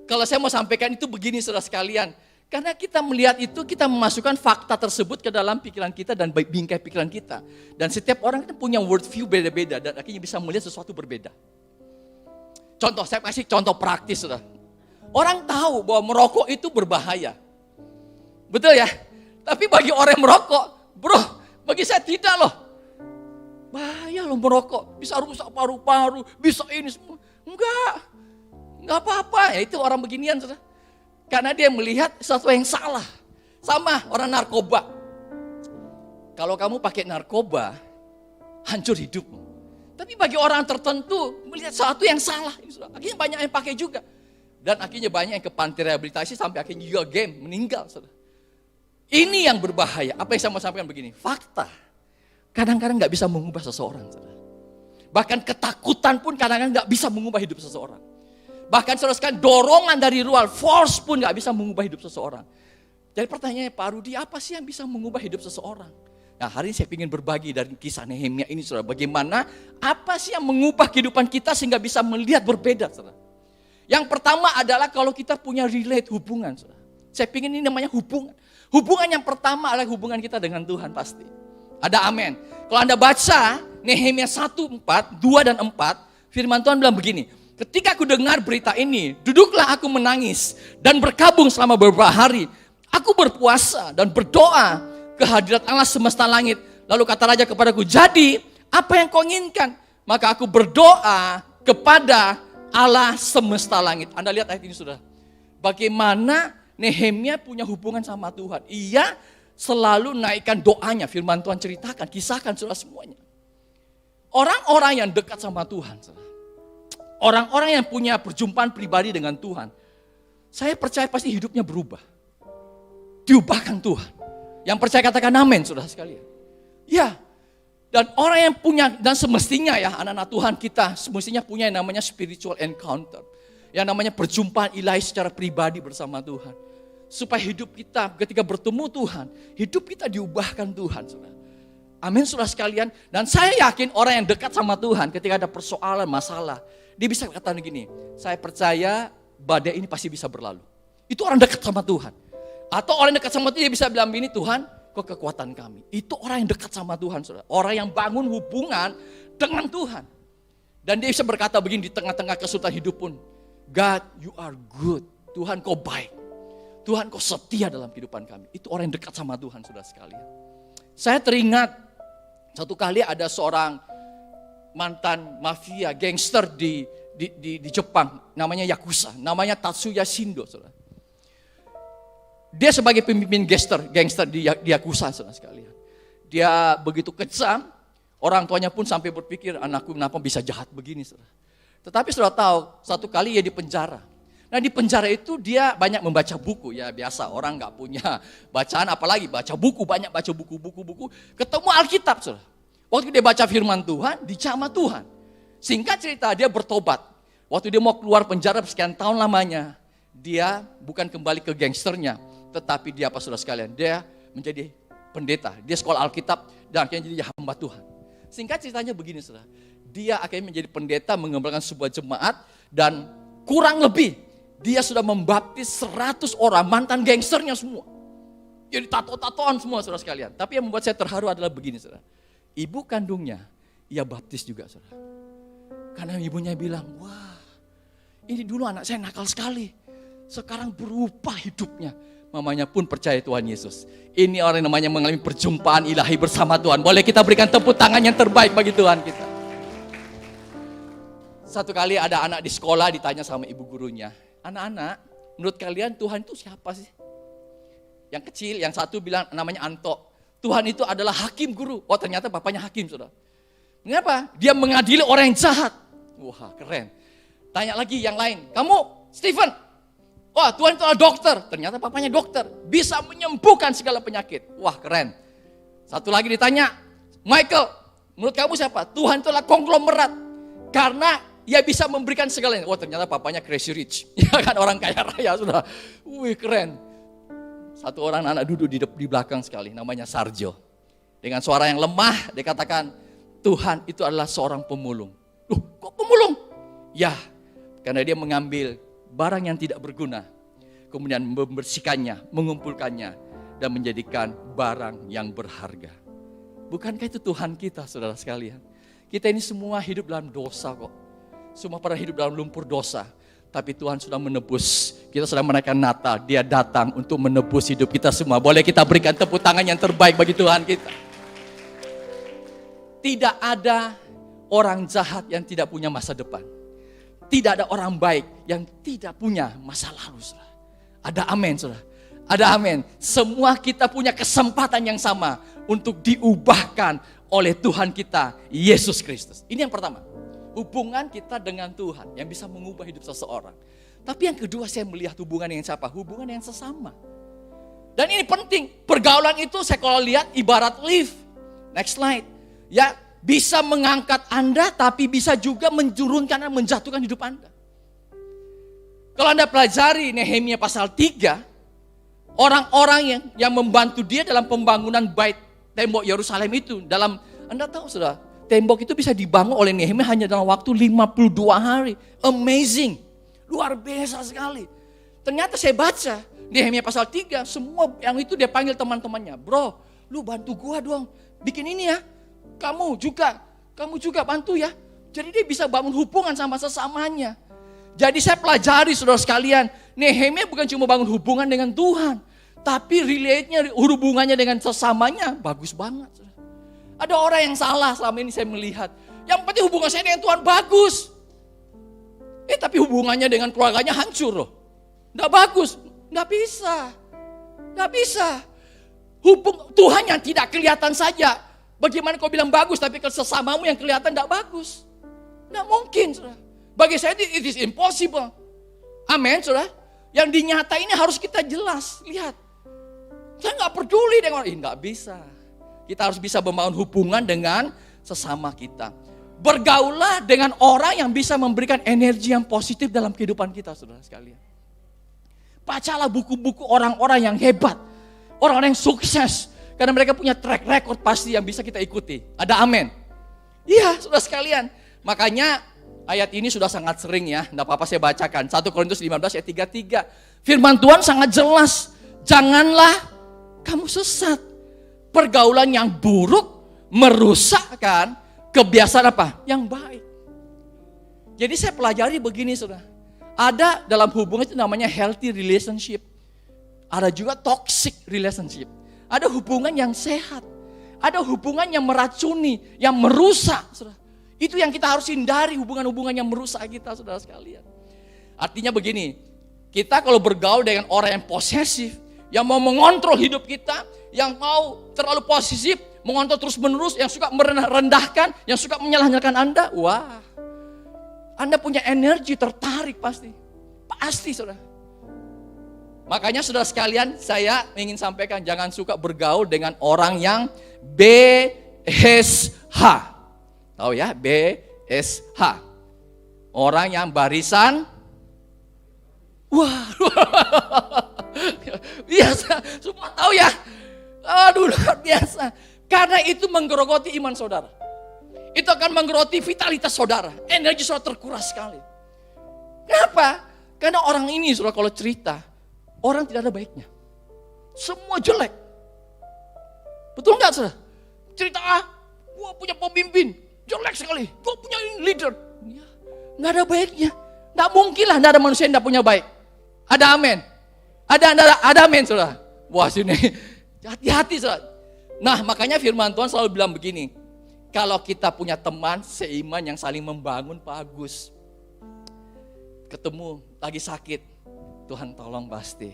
Kalau saya mau sampaikan itu begini, saudara sekalian. Karena kita melihat itu, kita memasukkan fakta tersebut ke dalam pikiran kita dan bingkai pikiran kita. Dan setiap orang itu punya worldview beda-beda dan akhirnya bisa melihat sesuatu berbeda. Contoh, saya kasih contoh praktis, saudara. Orang tahu bahwa merokok itu berbahaya. Betul ya? Tapi bagi orang yang merokok, bro, bagi saya tidak loh. Bahaya loh merokok, bisa rusak paru-paru, bisa ini semua. Enggak apa-apa, ya itu orang beginian, saudara. Karena dia melihat sesuatu yang salah. Sama orang narkoba. Kalau kamu pakai narkoba, hancur hidupmu. Tapi bagi orang tertentu, melihat sesuatu yang salah. Akhirnya banyak yang pakai juga. Dan akhirnya banyak yang ke panti rehabilitasi sampai akhirnya juga game, meninggal. Saudara. Ini yang berbahaya. Apa yang saya mau sampaikan begini? Fakta. Kadang-kadang gak bisa mengubah seseorang. Saudara. Bahkan ketakutan pun kadang-kadang gak bisa mengubah hidup seseorang. Bahkan saudara sekalian, dorongan dari luar, force pun gak bisa mengubah hidup seseorang. Jadi pertanyaannya, Pak Rudi, apa sih yang bisa mengubah hidup seseorang? Nah, hari ini saya ingin berbagi dari kisah Nehemia ini, saudara. Bagaimana, apa sih yang mengubah kehidupan kita sehingga bisa melihat berbeda, saudara. Yang pertama adalah kalau kita punya relate hubungan, saudara. Saya ingin ini namanya hubungan. Hubungan yang pertama adalah hubungan kita dengan Tuhan pasti. Ada amin. Kalau Anda baca Nehemia 1:4, 2 dan 4, firman Tuhan bilang begini, ketika aku dengar berita ini, duduklah aku menangis dan berkabung selama beberapa hari. Aku berpuasa dan berdoa ke hadirat Allah semesta langit. Lalu kata raja kepadaku, jadi apa yang kau inginkan? Maka aku berdoa kepada Allah semesta langit. Anda lihat ayat ini sudah. Bagaimana Nehemia punya hubungan sama Tuhan. Ia selalu naikkan doanya. Firman Tuhan ceritakan, kisahkan sudah semuanya. Orang-orang yang dekat sama Tuhan. Orang-orang yang punya perjumpaan pribadi dengan Tuhan. Saya percaya pasti hidupnya berubah. Diubahkan Tuhan. Yang percaya katakan amin, saudara sekalian. Ya, dan orang yang punya, dan semestinya ya anak-anak Tuhan kita, semestinya punya yang namanya spiritual encounter. Yang namanya perjumpaan ilahi secara pribadi bersama Tuhan. Supaya hidup kita ketika bertemu Tuhan, hidup kita diubahkan Tuhan, saudara. Amin, saudara sekalian. Dan saya yakin orang yang dekat sama Tuhan ketika ada persoalan, masalah, dia bisa katakan gini, saya percaya badai ini pasti bisa berlalu. Itu orang dekat sama Tuhan. Atau orang dekat sama Tuhan dia bisa bilang ini, Tuhan kok kekuatan kami. Itu orang yang dekat sama Tuhan, saudara. Orang yang bangun hubungan dengan Tuhan. Dan dia bisa berkata begini di tengah-tengah kesulitan hidup pun, God, you are good. Tuhan kau baik. Tuhan kau setia dalam kehidupan kami. Itu orang yang dekat sama Tuhan, saudara sekalian. Saya teringat satu kali ada seorang mantan mafia, gangster di Jepang, namanya Yakuza, namanya Tatsuya Shindo, saudara. Dia sebagai pemimpin gangster di Yakuza, saudara sekalian. Dia begitu kejam, orang tuanya pun sampai berpikir, anakku kenapa bisa jahat begini, saudara. Tetapi saudara tahu, satu kali ia di penjara. Nah di penjara itu dia banyak membaca buku, ya biasa orang nggak punya bacaan, apalagi baca buku, banyak baca buku, ketemu Alkitab, saudara. Waktu dia baca firman Tuhan, dicama Tuhan. Singkat cerita dia bertobat. Waktu dia mau keluar penjara sekian tahun lamanya, dia bukan kembali ke gangsternya, tetapi dia apa saudara sekalian, dia menjadi pendeta, dia sekolah Alkitab dan akhirnya jadi hamba Tuhan. Singkat ceritanya begini saudara, dia akhirnya menjadi pendeta mengembangkan sebuah jemaat dan kurang lebih dia sudah membaptis 100 orang mantan gangsternya semua. Jadi tato-tatoan semua saudara sekalian. Tapi yang membuat saya terharu adalah begini saudara, ibu kandungnya ia baptis juga saudara. Karena ibunya bilang, wah ini dulu anak saya nakal sekali, sekarang berubah hidupnya. Mamanya pun percaya Tuhan Yesus. Ini orang yang namanya mengalami perjumpaan ilahi bersama Tuhan. Boleh kita berikan tepuk tangan yang terbaik bagi Tuhan kita. Satu kali ada anak di sekolah ditanya sama ibu gurunya, anak-anak menurut kalian Tuhan itu siapa sih? Yang kecil, yang satu bilang namanya Anto, Tuhan itu adalah hakim guru. Oh ternyata bapaknya hakim saudara. Mengapa? Dia mengadili orang yang jahat. Wah keren. Tanya lagi yang lain, kamu Stephen? Wah Tuhan itu adalah dokter. Ternyata papanya dokter. Bisa menyembuhkan segala penyakit. Wah keren. Satu lagi ditanya, Michael, menurut kamu siapa? Tuhan itu adalah konglomerat. Karena ia bisa memberikan segalanya. Wah ternyata papanya crazy rich. Ya kan orang kaya raya sudah. Wih keren. Satu orang anak duduk di belakang sekali. Namanya Sarjo. Dengan suara yang lemah dia katakan, Tuhan itu adalah seorang pemulung. Loh kok pemulung? Ya karena dia mengambil barang yang tidak berguna, kemudian membersihkannya, mengumpulkannya, dan menjadikan barang yang berharga. Bukankah itu Tuhan kita, saudara sekalian? Kita ini semua hidup dalam dosa kok. Semua pernah hidup dalam lumpur dosa. Tapi Tuhan sudah menebus. Kita sudah merayakan Natal. Dia datang untuk menebus hidup kita semua. Boleh kita berikan tepuk tangan yang terbaik bagi Tuhan kita. Tidak ada orang jahat yang tidak punya masa depan. Tidak ada orang baik yang tidak punya masa lalu, saudara. Ada amin, saudara. Ada amin. Semua kita punya kesempatan yang sama untuk diubahkan oleh Tuhan kita, Yesus Kristus. Ini yang pertama. Hubungan kita dengan Tuhan yang bisa mengubah hidup seseorang. Tapi yang kedua saya melihat hubungan yang siapa? Hubungan yang sesama. Dan ini penting. Pergaulan itu saya kalau lihat ibarat lift. Next slide. Ya. Bisa mengangkat Anda, tapi bisa juga menjurunkan dan menjatuhkan hidup Anda. Kalau Anda pelajari Nehemia pasal 3, orang-orang yang membantu dia dalam pembangunan bait tembok Yerusalem itu, Anda tahu sudah, tembok itu bisa dibangun oleh Nehemia hanya dalam waktu 52 hari. Amazing, luar biasa sekali. Ternyata saya baca Nehemia pasal 3, semua yang itu dia panggil teman-temannya, bro, lu bantu gua dong, bikin ini ya. Kamu juga kamu juga bantu ya. Jadi dia bisa bangun hubungan sama sesamanya. Jadi saya pelajari saudara sekalian, Nehemia bukan cuma bangun hubungan dengan Tuhan, tapi relate-nya, hubungannya dengan sesamanya bagus banget. Ada orang yang salah selama ini saya melihat. Yang penting hubungan saya dengan Tuhan bagus. Tapi hubungannya dengan keluarganya hancur loh. Nggak bagus, nggak bisa. Nggak bisa. Tuhan yang tidak kelihatan saja. Bagaimana kau bilang bagus, tapi ke sesamamu yang kelihatan nggak bagus. Nggak mungkin, saudara. Bagi saya it is impossible. Amin, saudara. Yang dinyata ini harus kita jelas. Lihat. Saya nggak peduli dengan orang. Nggak bisa. Kita harus bisa membangun hubungan dengan sesama kita. Bergaulah dengan orang yang bisa memberikan energi yang positif dalam kehidupan kita, saudara sekalian. Bacalah buku-buku orang-orang yang hebat. Orang-orang yang sukses. Karena mereka punya track record pasti yang bisa kita ikuti. Ada amin? Iya, saudara sekalian. Makanya ayat ini sudah sangat sering ya. Tidak apa-apa saya bacakan. 1 Korintus 15 ayat 33. Firman Tuhan sangat jelas. Janganlah kamu sesat. Pergaulan yang buruk merusakkan kebiasaan apa? Yang baik. Jadi saya pelajari begini saudara. Ada dalam hubungan itu namanya healthy relationship. Ada juga toxic relationship. Ada hubungan yang sehat. Ada hubungan yang meracuni, yang merusak. Saudara. Itu yang kita harus hindari, hubungan-hubungan yang merusak kita, saudara sekalian. Artinya begini, kita kalau bergaul dengan orang yang posesif, yang mau mengontrol hidup kita, yang mau terlalu posesif, mengontrol terus menerus, yang suka merendahkan, yang suka menyalahkan Anda, wah, Anda punya energi tertarik pasti. Pasti, saudara. Makanya saudara sekalian, saya ingin sampaikan, jangan suka bergaul dengan orang yang BSH. Tahu ya, BSH. Orang yang barisan, wah, biasa, semua tahu ya. Aduh, luar biasa. Karena itu menggerogoti iman saudara. Itu akan menggerogoti vitalitas saudara. Energi saudara terkuras sekali. Kenapa? Karena orang ini saudara kalau cerita, orang tidak ada baiknya. Semua jelek. Betul nggak saudara? Cerita, gua punya pemimpin. Jelek sekali, gue punya leader. Ya, nggak ada baiknya. Nggak mungkin lah, nggak ada manusia yang nggak punya baik. Ada amin. Ada amin, saudara. Wah sini, hati-hati saudara. Nah makanya firman Tuhan selalu bilang begini. Kalau kita punya teman seiman yang saling membangun, Pak Agus. Ketemu, lagi sakit. Tuhan tolong pasti.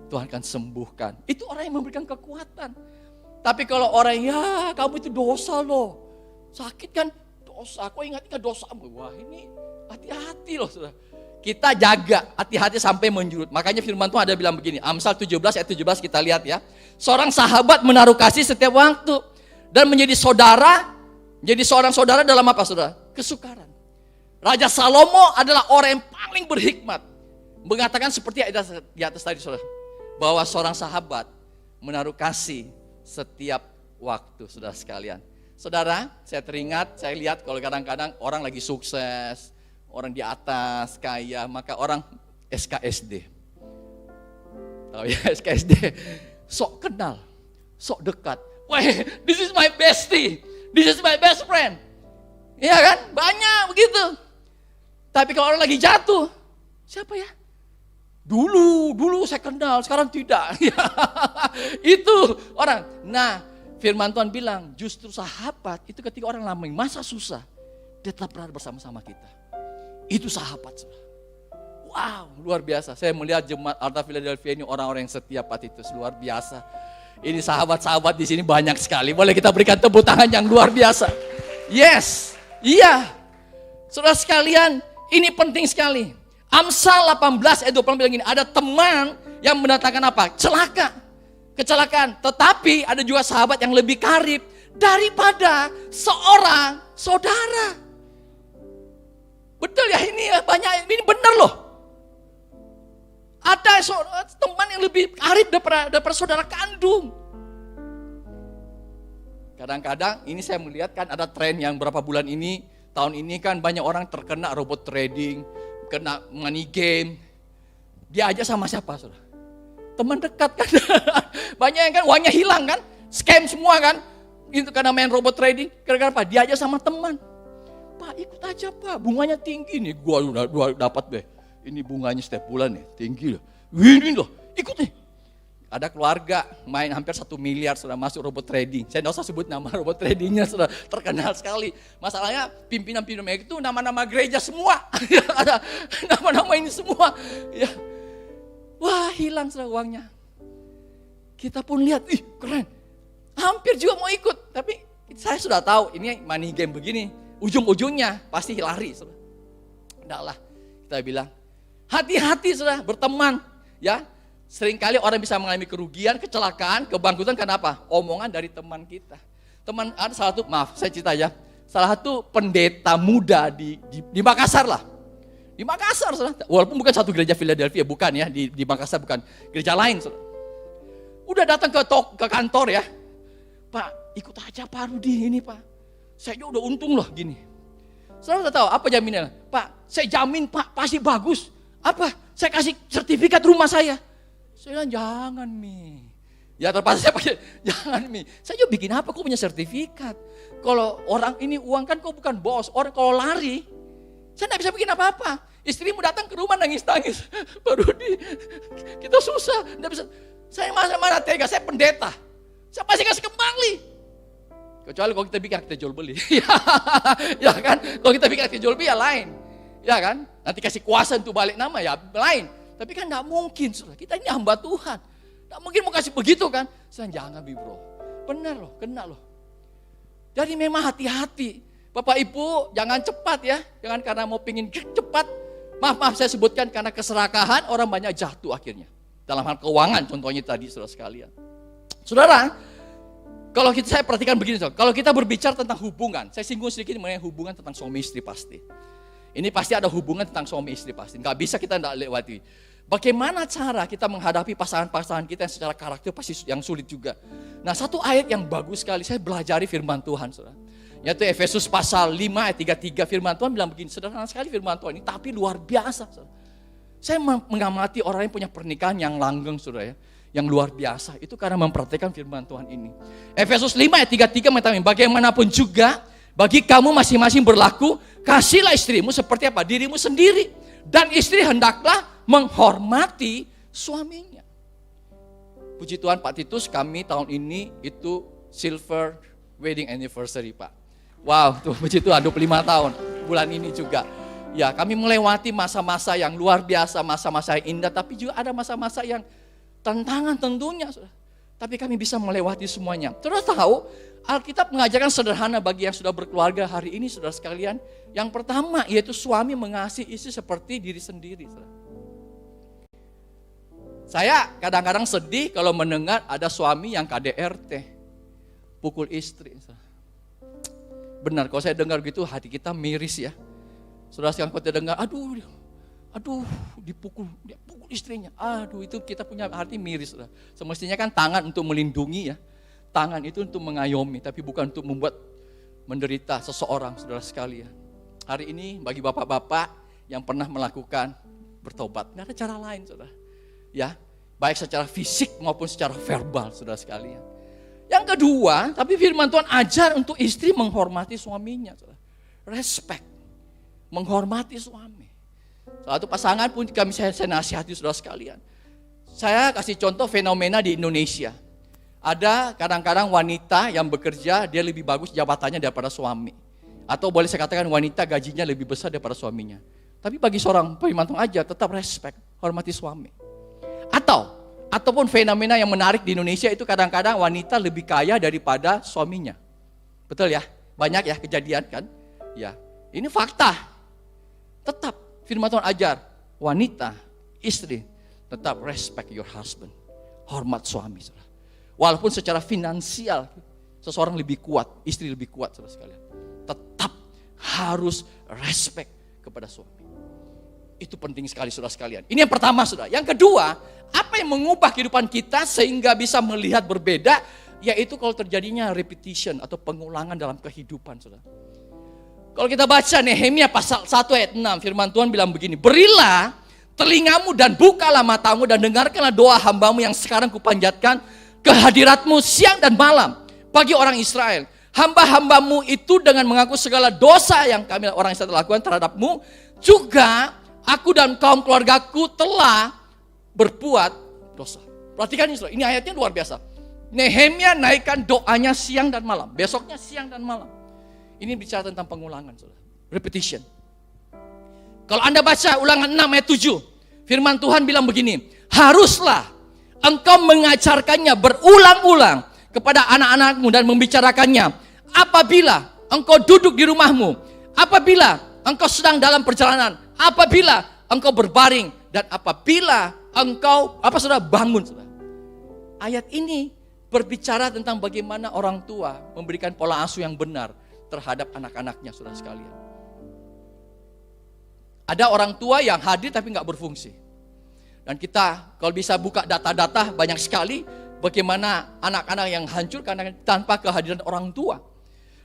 Tuhan akan sembuhkan. Itu orang yang memberikan kekuatan. Tapi kalau orang, ya kamu itu dosa loh. Sakit kan dosa, kok ingat-ingat dosamu. Wah ini hati-hati loh saudara. Kita jaga hati-hati sampai menjurut. Makanya firman Tuhan ada bilang begini. Amsal 17 ayat 17 kita lihat ya. Seorang sahabat menaruh kasih setiap waktu. Dan menjadi saudara, jadi seorang saudara dalam apa saudara? Kesukaran. Raja Salomo adalah orang yang paling berhikmat. Mengatakan seperti di atas tadi saudara. Bahwa seorang sahabat menaruh kasih setiap waktu saudara sekalian. Saudara, saya teringat, saya lihat kalau kadang-kadang orang lagi sukses, orang di atas, kaya, maka orang SKSD. Tahu ya SKSD? Sok kenal, sok dekat. Wah, this is my bestie, this is my best friend. Iya kan? Banyak begitu. Tapi kalau orang lagi jatuh, siapa ya? Dulu saya kenal, sekarang tidak. Itu orang. Nah, firman Tuhan bilang, justru sahabat itu ketika orang lama masa susah, dia tetap berada bersama-sama kita. Itu sahabat. Wow, luar biasa. Saya melihat jemaat Alta Philadelphia ini orang-orang yang setia Pak Titus, luar biasa. Ini sahabat-sahabat di sini banyak sekali. Boleh kita berikan tepuk tangan yang luar biasa. Yes, iya. Saudara sekalian, ini penting sekali. Amsal 18 ayat 20 bilang gini, ada teman yang mendatangkan apa? Kecelakaan, tetapi ada juga sahabat yang lebih karib daripada seorang saudara. Betul ya ini banyak, ini benar loh. Ada teman yang lebih karib daripada saudara kandung. Kadang-kadang ini saya melihat kan ada tren yang berapa bulan ini, tahun ini kan banyak orang terkena robot trading, kena money game. Dia aja sama siapa saudara? Teman dekat kan. Banyak yang kan uangnya hilang kan. Scam semua kan. itu karena main robot trading, gara-gara apa? Diajak sama teman. Pak ikut aja Pak, bunganya tinggi nih, gua dapat deh. Ini bunganya setiap bulan nih, tinggi loh. Ini loh, ikut nih. Ada keluarga main hampir 1 miliar sudah masuk robot trading. Saya nggak usah sebut nama robot tradingnya, sudah terkenal sekali. Masalahnya pimpinan-pimpinan itu nama-nama gereja semua. Ada nama-nama ini semua. Ya. Wah hilang sudah uangnya. Kita pun lihat, ih keren. Hampir juga mau ikut, tapi saya sudah tahu ini money game begini. Ujung-ujungnya pasti lari. Udahlah, kita bilang, hati-hati sudah berteman. Ya, seringkali orang bisa mengalami kerugian, kecelakaan, kebangkrutan karena apa? Omongan dari teman kita. Teman ada salah satu, maaf saya cerita ya. Salah satu pendeta muda di Makassar lah. Di Makassar, sudah. Walaupun bukan satu gereja Philadelphia, bukan ya. Di Makassar bukan, gereja lain. Sudah. Udah datang ke kantor ya. Pak, ikut aja Pak Rudi ini Pak. Saya juga udah untung loh gini. Saudara tahu apa jaminannya? Pak, saya jamin Pak pasti bagus. Apa? Saya kasih sertifikat rumah saya. Saya bilang jangan Mi. Ya terpaksa saya pakai jangan Mi. Saya juga bikin apa? Kok punya sertifikat? Kalau orang ini uang kan kok bukan bos. Orang kalau lari, saya nggak bisa bikin apa-apa. Istrimu datang ke rumah nangis-nangis. Pak Rudi, kita susah. Nggak bisa. Saya mana tega, saya pendeta. Saya pasti kasih kembali. Kecuali kalau kita bikin kita jual beli. Ya kan? Kalau kita bikin kita jual beli ya lain. Ya kan? Nanti kasih kuasa untuk balik nama ya lain. Tapi kan enggak mungkin. Kita ini hamba Tuhan. Enggak mungkin mau kasih begitu kan? Saya jangan bro. Benar loh, kena loh. Jadi memang hati-hati. Bapak Ibu jangan cepat ya. Jangan karena mau pingin cepat. Maaf saya sebutkan karena keserakahan orang banyak jatuh akhirnya. Dalam hal keuangan contohnya tadi saudara sekalian. Saudara, kalau saya perhatikan begini, kalau kita berbicara tentang hubungan, saya singgung sedikit mengenai hubungan tentang suami istri pasti. Ini pasti ada hubungan tentang suami istri pasti, nggak bisa kita nggak lewati. Bagaimana cara kita menghadapi pasangan-pasangan kita yang secara karakter pasti yang sulit juga. Nah satu ayat yang bagus sekali, saya belajari firman Tuhan, saudara. Yaitu Efesus pasal 5 ayat 33, firman Tuhan bilang begini, sederhana sekali firman Tuhan ini, tapi luar biasa. Saudara. Saya mengamati orang yang punya pernikahan yang langgeng, saudara ya. Yang luar biasa, itu karena memperhatikan firman Tuhan ini. Efesus 5 ayat 33 mengatakan, bagaimanapun juga, bagi kamu masing-masing berlaku, kasihlah istrimu seperti apa? Dirimu sendiri. Dan istri hendaklah menghormati suaminya. Puji Tuhan Pak Titus, kami tahun ini itu silver wedding anniversary Pak. Wow, tuh puji Tuhan 25 tahun, bulan ini juga. Ya kami melewati masa-masa yang luar biasa, masa-masa yang indah, tapi juga ada masa-masa yang tantangan tentunya, tapi kami bisa melewati semuanya. Saudara tahu, Alkitab mengajarkan sederhana bagi yang sudah berkeluarga hari ini, saudara sekalian. Yang pertama, yaitu suami mengasihi istri seperti diri sendiri. Saudara. Saya kadang-kadang sedih kalau mendengar ada suami yang KDRT, pukul istri. Saudara. Benar, kalau saya dengar gitu, hati kita miris ya. Saudara sekalian, kalau kita dengar, aduh, dipukul, dia pukul istrinya. Aduh, itu kita punya hati miris. Saudara. Semestinya kan tangan untuk melindungi ya. Tangan itu untuk mengayomi, tapi bukan untuk membuat menderita seseorang, saudara sekalian. Hari ini bagi bapak-bapak yang pernah melakukan bertobat, nggak ada cara lain, saudara. Ya, baik secara fisik maupun secara verbal, saudara sekalian. Yang kedua, tapi firman Tuhan ajar untuk istri menghormati suaminya, saudara. Respect, menghormati suami. Salah satu pasangan pun saya nasihati, saudara sekalian. Saya kasih contoh fenomena di Indonesia. Ada kadang-kadang wanita yang bekerja, dia lebih bagus jabatannya daripada suami. Atau boleh saya katakan wanita gajinya lebih besar daripada suaminya. Tapi bagi seorang firman Tuhan aja tetap respect, hormati suami. Ataupun fenomena yang menarik di Indonesia itu kadang-kadang wanita lebih kaya daripada suaminya. Betul ya? Banyak ya kejadian kan? Ya, ini fakta. Tetap firman Tuhan ajar, wanita, istri, tetap respect your husband. Hormat suami, saudara. Walaupun secara finansial seseorang lebih kuat, istri lebih kuat saudara sekalian. Tetap harus respect kepada suami. Itu penting sekali saudara sekalian. Ini yang pertama saudara. Yang kedua, apa yang mengubah kehidupan kita sehingga bisa melihat berbeda, yaitu kalau terjadinya repetition atau pengulangan dalam kehidupan saudara. Kalau kita baca Nehemia pasal 1 ayat 6, firman Tuhan bilang begini, berilah telingamu dan bukalah matamu dan dengarkanlah doa hambamu yang sekarang kupanjatkan kehadiratmu siang dan malam. bagi orang Israel. Hamba-hambamu itu dengan mengaku segala dosa yang kami orang Israel lakukan terhadapmu, juga aku dan kaum keluargaku telah berbuat dosa. Perhatikan ini ayatnya luar biasa. Nehemia naikkan doanya siang dan malam. Besoknya siang dan malam. Ini bicara tentang pengulangan, saudara. Repetition. Kalau Anda baca Ulangan 6 ayat 7, firman Tuhan bilang begini, haruslah engkau mengajarkannya berulang-ulang kepada anak-anakmu dan membicarakannya apabila engkau duduk di rumahmu, apabila engkau sedang dalam perjalanan, apabila engkau berbaring, dan apabila engkau bangun. Saudara. Ayat ini berbicara tentang bagaimana orang tua memberikan pola asuh yang benar terhadap anak-anaknya, saudara sekalian. Ada orang tua yang hadir tapi nggak berfungsi. Dan kita kalau bisa buka data-data banyak sekali bagaimana anak-anak yang hancur karena tanpa kehadiran orang tua.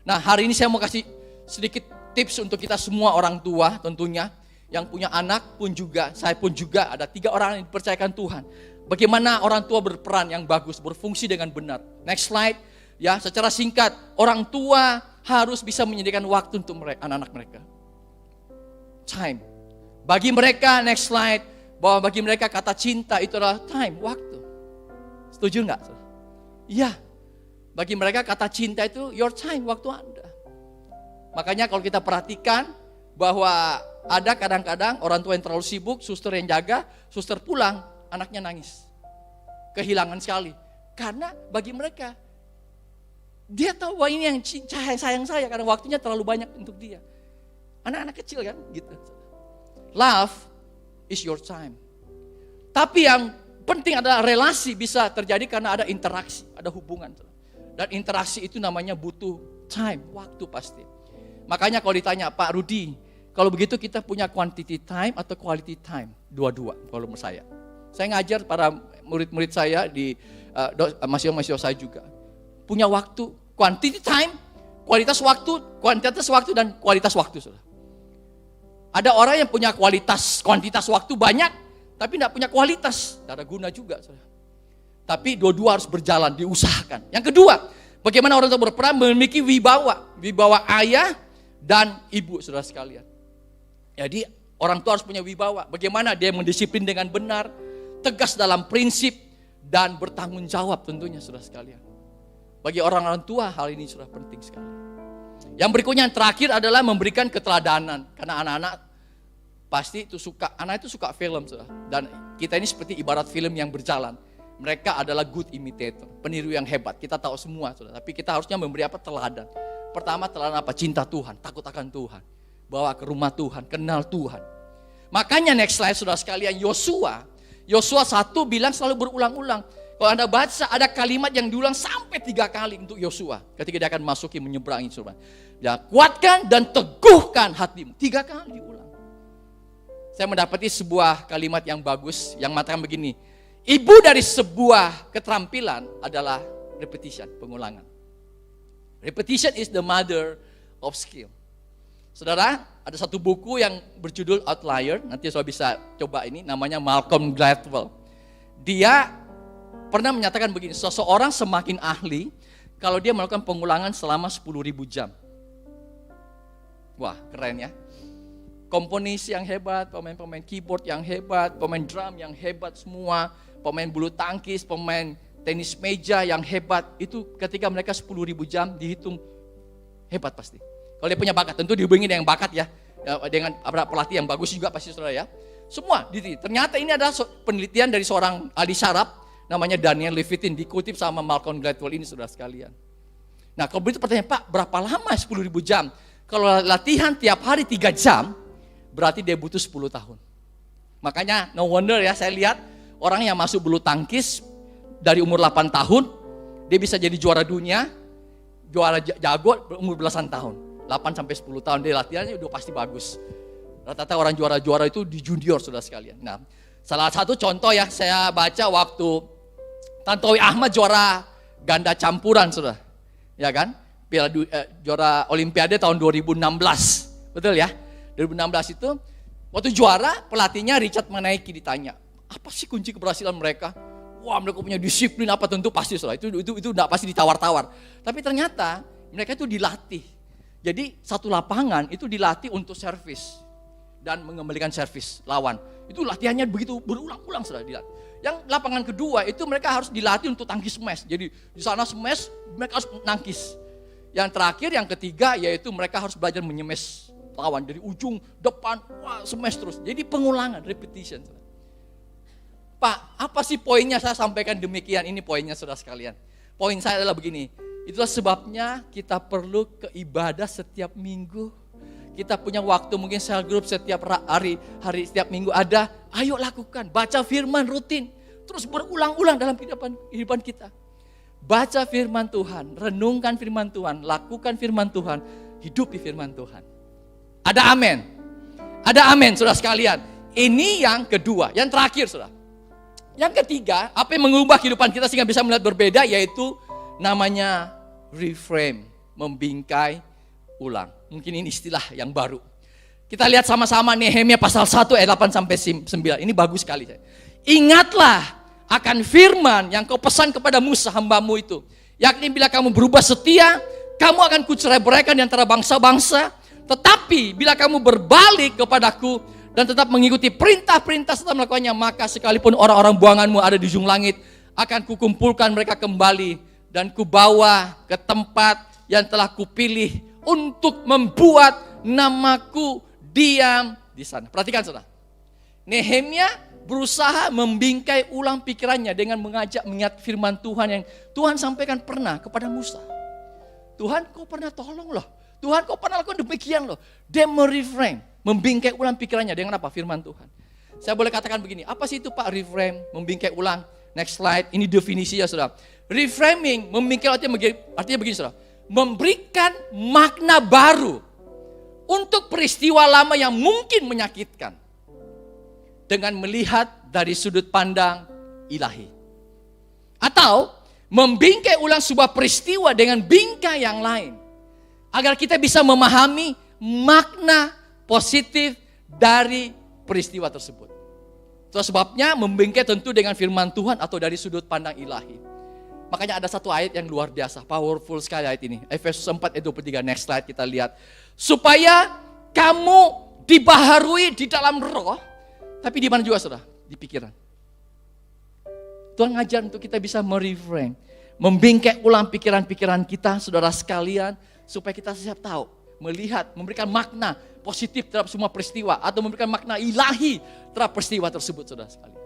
Nah, hari ini saya mau kasih sedikit tips untuk kita semua orang tua tentunya. Yang punya anak pun juga, saya pun juga, ada 3 orang yang dipercayakan Tuhan. Bagaimana orang tua berperan yang bagus, berfungsi dengan benar. Next slide, ya, secara singkat, orang tua harus bisa menyediakan waktu untuk anak-anak mereka. Time. Bagi mereka, next slide, bahwa bagi mereka kata cinta itu adalah time, waktu. Setuju nggak? Iya. Bagi mereka kata cinta itu your time, waktu Anda. Makanya kalau kita perhatikan bahwa ada kadang-kadang orang tua yang terlalu sibuk, suster yang jaga, suster pulang, anaknya nangis. Kehilangan sekali. Karena bagi mereka, dia tahu bahwa ini yang sayang saya, karena waktunya terlalu banyak untuk dia. Anak-anak kecil kan, gitu. Love is your time. Tapi yang penting adalah relasi bisa terjadi karena ada interaksi, ada hubungan. Dan interaksi itu namanya butuh time, waktu pasti. Makanya kalau ditanya, Pak Rudi, kalau begitu kita punya quantity time atau quality time? Dua-dua kalau menurut saya. Saya ngajar para murid-murid saya di mahasiswa saya juga. Punya waktu, quantity time, kuantitas waktu dan kualitas waktu. Saudara. Ada orang yang punya kuantitas waktu banyak, tapi tidak punya kualitas. Tidak ada guna juga. Saudara. Tapi dua-dua harus berjalan, diusahakan. Yang kedua, bagaimana orang tua berperan memiliki wibawa ayah dan ibu, saudara sekalian. Jadi orang tua harus punya wibawa. Bagaimana dia mendisiplin dengan benar, tegas dalam prinsip, dan bertanggung jawab tentunya, saudara sekalian. Bagi orang-orang tua hal ini sudah penting sekali. Yang berikutnya yang terakhir adalah memberikan keteladanan. Karena anak-anak pasti itu anak itu suka film, saudara. Dan kita ini seperti ibarat film yang berjalan. Mereka adalah good imitator, peniru yang hebat. Kita tahu semua, saudara. Tapi kita harusnya memberi teladan. Pertama teladan apa? Cinta Tuhan, takut akan Tuhan. Bawa ke rumah Tuhan, kenal Tuhan. Makanya next slide saudara sekalian, Yosua 1 bilang selalu berulang-ulang. Kalau Anda baca ada kalimat yang diulang sampai 3 kali untuk Yosua. Ketika dia akan masuki menyeberangi surga. Ya, kuatkan dan teguhkan hatimu. 3 kali diulang. Saya mendapati sebuah kalimat yang bagus yang mengatakan begini. Ibu dari sebuah keterampilan adalah repetition, pengulangan. Repetition is the mother of skill. Saudara, ada satu buku yang berjudul Outlier, nanti saudara bisa coba ini, namanya Malcolm Gladwell. Dia pernah menyatakan begini, seseorang semakin ahli kalau dia melakukan pengulangan selama 10.000 jam. Wah, keren ya. Komponis yang hebat, pemain-pemain keyboard yang hebat, pemain drum yang hebat semua, pemain bulu tangkis, pemain tenis meja yang hebat, itu ketika mereka 10.000 jam dihitung hebat pasti. Kalau dia punya bakat, tentu dihubungi dengan bakat ya, dengan pelatih yang bagus juga pasti saudara ya. Semua, ternyata ini adalah penelitian dari seorang ahli saraf, namanya Daniel Levitin, dikutip sama Malcolm Gladwell ini saudara sekalian. Nah kalau begitu pertanyaan, Pak berapa lama 10.000 jam? Kalau latihan tiap hari 3 jam, berarti dia butuh 10 tahun. Makanya no wonder ya, saya lihat orang yang masuk bulu tangkis dari umur 8 tahun, dia bisa jadi juara dunia, juara jago berumur belasan tahun. 8 sampai 10 tahun dia latihannya udah pasti bagus. Rata-rata orang juara-juara itu di junior saudara sekalian. Nah, salah satu contoh ya saya baca waktu Tantowi Ahmad juara ganda campuran saudara. Ya kan? Juara Olimpiade tahun 2016. Betul ya? 2016 itu waktu juara pelatihnya Richard Manaiki ditanya, apa sih kunci keberhasilan mereka? Wah, mereka punya disiplin apa tentu pasti saudara. Itu enggak pasti ditawar-tawar. Tapi ternyata mereka itu dilatih. Jadi satu lapangan itu dilatih untuk servis dan mengembalikan servis lawan. Itu latihannya begitu berulang-ulang saudara dilatih. Yang lapangan kedua itu mereka harus dilatih untuk tangkis smash. Jadi di sana smash, mereka harus nangkis. Yang terakhir, yang ketiga yaitu mereka harus belajar menyemes lawan dari ujung depan, wah smash terus. Jadi pengulangan, repetition. Pak, apa sih poinnya saya sampaikan demikian? Ini poinnya saudara sekalian. Poin saya adalah begini. Itulah sebabnya kita perlu ke ibadah setiap minggu. Kita punya waktu mungkin cell group setiap hari setiap minggu ada. Ayo lakukan, baca firman rutin. Terus berulang-ulang dalam kehidupan kita. Baca firman Tuhan, renungkan firman Tuhan, lakukan firman Tuhan, hidupi firman Tuhan. Ada amin. Ada amin saudara sekalian. Ini yang kedua, yang terakhir saudara. Yang ketiga, apa yang mengubah kehidupan kita sehingga bisa melihat berbeda yaitu namanya reframe, membingkai ulang. Mungkin ini istilah yang baru. Kita lihat sama-sama Nehemia pasal 1 ayat 8 sampai 9. Ini bagus sekali. Ingatlah akan firman yang kau pesan kepada Musa hambamu itu. Yakni bila kamu berubah setia, kamu akan kucerai-beraikan di antara bangsa-bangsa. Tetapi bila kamu berbalik kepadaku dan tetap mengikuti perintah-perintah serta melakukannya, maka sekalipun orang-orang buanganmu ada di ujung langit, akan kukumpulkan mereka kembali dan kubawa ke tempat yang telah kupilih untuk membuat namaku diam di sana. Perhatikan saudara. Nehemia berusaha membingkai ulang pikirannya dengan mengingat firman Tuhan yang Tuhan sampaikan pernah kepada Musa. Tuhan kau pernah tolong loh. Tuhan kau pernah lakukan demikian loh. Dia mereframe, membingkai ulang pikirannya dengan apa? Firman Tuhan. Saya boleh katakan begini, apa sih itu Pak reframe, membingkai ulang? Next slide, ini definisinya saudara. Reframing, membingkai artinya begini saudara. Memberikan makna baru untuk peristiwa lama yang mungkin menyakitkan. Dengan melihat dari sudut pandang ilahi. Atau membingkai ulang sebuah peristiwa dengan bingkai yang lain. Agar kita bisa memahami makna positif dari peristiwa tersebut. Itu sebabnya membingkai tentu dengan firman Tuhan atau dari sudut pandang ilahi. Makanya ada satu ayat yang luar biasa, powerful sekali ayat ini. Efesus 4 ayat 23, next slide kita lihat. Supaya kamu dibaharui di dalam roh, tapi di mana juga saudara? Di pikiran. Tuhan ngajar untuk kita bisa mereframe, membingkai ulang pikiran-pikiran kita, saudara sekalian, supaya kita siap tahu, melihat, memberikan makna positif terhadap semua peristiwa, atau memberikan makna ilahi terhadap peristiwa tersebut, saudara sekalian.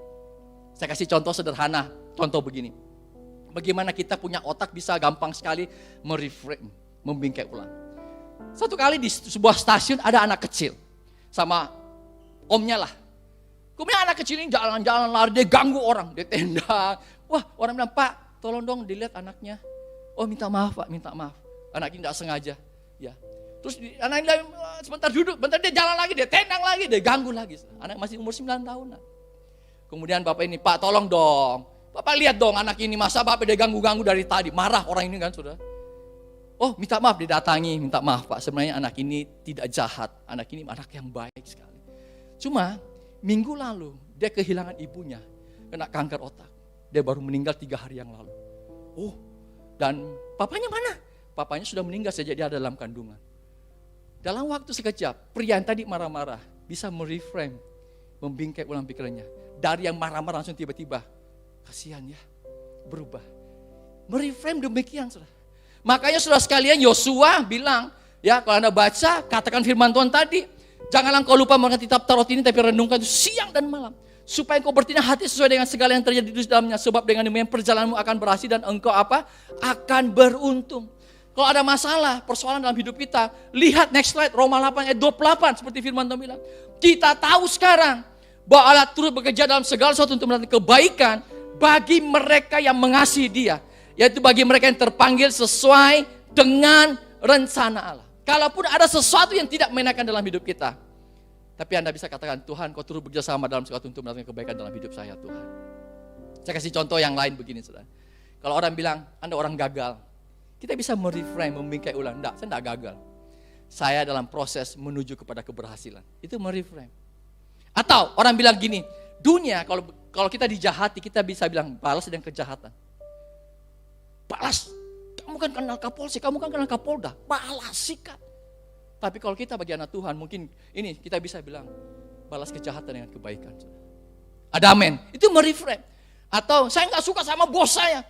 Saya kasih contoh sederhana, contoh begini. Bagaimana kita punya otak bisa gampang sekali mereframe, membingkai ulang. Satu kali di sebuah stasiun ada anak kecil, sama omnya lah. Kemudian anak kecil ini jalan-jalan lari, dia ganggu orang, dia tendang. Wah, orang bilang, Pak, tolong dong dilihat anaknya. Oh, minta maaf Pak, minta maaf. Anak ini tidak sengaja. Ya. Terus anak ini sebentar duduk, bentar dia jalan lagi, dia tendang lagi, dia ganggu lagi. Anak masih umur 9 tahunan. Kemudian bapak ini, Pak tolong dong. Bapak lihat dong anak ini, masa bapak dia ganggu-ganggu dari tadi. Marah orang ini kan saudara. Oh, minta maaf, didatangi, minta maaf Pak. Sebenarnya anak ini tidak jahat. Anak ini anak yang baik sekali. Cuma minggu lalu dia kehilangan ibunya, kena kanker otak. Dia baru meninggal 3 hari yang lalu. Oh, dan papanya mana? Papanya sudah meninggal sejak dia ada dalam kandungan. Dalam waktu sekejap, pria yang tadi marah-marah bisa mereframe, membingkai ulang pikirannya. Dari yang marah-marah langsung tiba-tiba, kasihan ya, berubah. Mereframe demikian saudara. Makanya saudara sekalian Yosua bilang, ya kalau Anda baca, katakan firman Tuhan tadi, janganlah kau lupa mengerti kitab Taurat ini, tapi renungkan itu siang dan malam. Supaya engkau bertindak hati sesuai dengan segala yang terjadi di dalamnya. Sebab dengan demikian perjalananmu akan berhasil dan engkau apa? Akan beruntung. Kalau ada masalah, persoalan dalam hidup kita, lihat next slide, Roma 8 ayat 28 seperti firman Tuhan bilang. Kita tahu sekarang bahwa Allah turut bekerja dalam segala sesuatu untuk melakukan kebaikan bagi mereka yang mengasihi Dia. Yaitu bagi mereka yang terpanggil sesuai dengan rencana Allah. Kalaupun ada sesuatu yang tidak menyenangkan dalam hidup kita, tapi Anda bisa katakan, Tuhan kau turut bekerja sama dalam sesuatu untuk melakukan kebaikan dalam hidup saya Tuhan. Saya kasih contoh yang lain begini saudara. Kalau orang bilang, Anda orang gagal, kita bisa mereframe, membingkai ulang. Enggak, saya enggak gagal. Saya dalam proses menuju kepada keberhasilan. Itu mereframe. Atau orang bilang gini, dunia kalau Kalau kita dijahati, kita bisa bilang balas dengan kejahatan. Balas, kamu kan kenal Kapolsek, kamu kan kenal Kapolda, balas, sikat. Tapi kalau kita bagi anak Tuhan, mungkin ini kita bisa bilang balas kejahatan dengan kebaikan. Ada amin, itu mereframe. Atau saya nggak suka sama bos saya,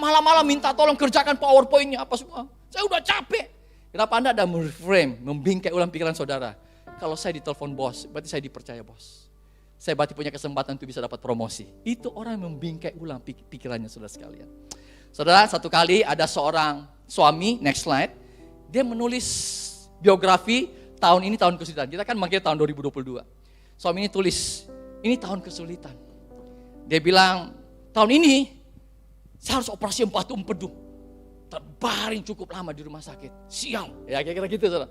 malam-malam minta tolong kerjakan PowerPoint-nya apa semua. Saya udah capek. Kenapa Anda ada mereframe, membingkai ulang pikiran saudara? Kalau saya ditelepon bos, berarti saya dipercaya bos. Saya berarti punya kesempatan untuk bisa dapat promosi. Itu orang yang membingkai ulang pikirannya saudara sekalian. Saudara, satu kali ada seorang suami, next slide. Dia menulis biografi tahun ini tahun kesulitan. Kita kan manggil tahun 2022. Suami ini tulis, ini tahun kesulitan. Dia bilang, tahun ini saya harus operasi empat empedu. Terbaring cukup lama di rumah sakit. Sial, ya kira-kira gitu saudara.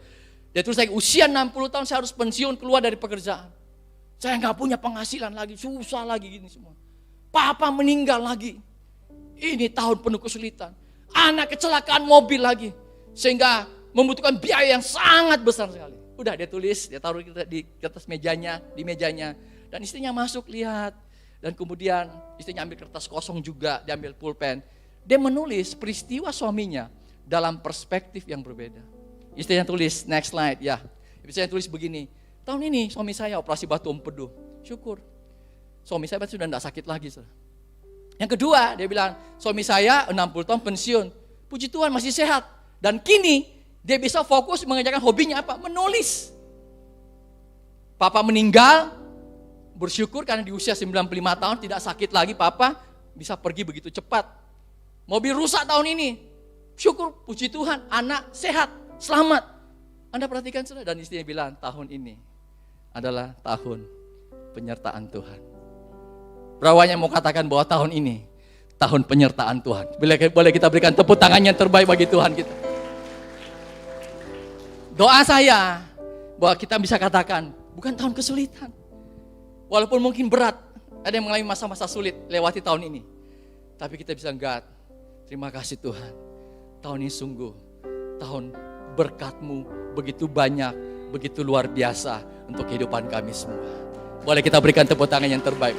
Dia tulis lagi, usia 60 tahun saya harus pensiun keluar dari pekerjaan. Saya nggak punya penghasilan lagi, susah lagi gini semua. Papa meninggal lagi. Ini tahun penuh kesulitan. Anak kecelakaan mobil lagi. Sehingga membutuhkan biaya yang sangat besar sekali. Udah dia tulis, dia taruh di atas mejanya, di mejanya. Dan istrinya masuk lihat. Dan kemudian istrinya ambil kertas kosong juga, dia ambil pulpen. Dia menulis peristiwa suaminya dalam perspektif yang berbeda. Istrinya tulis, next slide ya. Istrinya tulis begini, tahun ini suami saya operasi batu empedu. Syukur. Suami saya sudah tidak sakit lagi. Yang kedua, dia bilang, suami saya 60 tahun pensiun. Puji Tuhan masih sehat. Dan kini dia bisa fokus mengerjakan hobinya apa? Menulis. Papa meninggal, bersyukur karena di usia 95 tahun tidak sakit lagi papa, bisa pergi begitu cepat. Mobil rusak tahun ini. Syukur, puji Tuhan, anak sehat, selamat. Anda perhatikan saudara, dan istrinya bilang, tahun ini adalah tahun penyertaan Tuhan. Berapa yang mau katakan bahwa tahun ini tahun penyertaan Tuhan? Boleh kita berikan tepuk tangan yang terbaik bagi Tuhan kita. Doa saya bahwa kita bisa katakan bukan tahun kesulitan. Walaupun mungkin berat, ada yang mengalami masa-masa sulit lewati tahun ini. Tapi kita bisa God, terima kasih Tuhan. Tahun ini sungguh tahun berkat-Mu begitu banyak, begitu luar biasa untuk kehidupan kami semua. Boleh kita berikan tepuk tangan yang terbaik.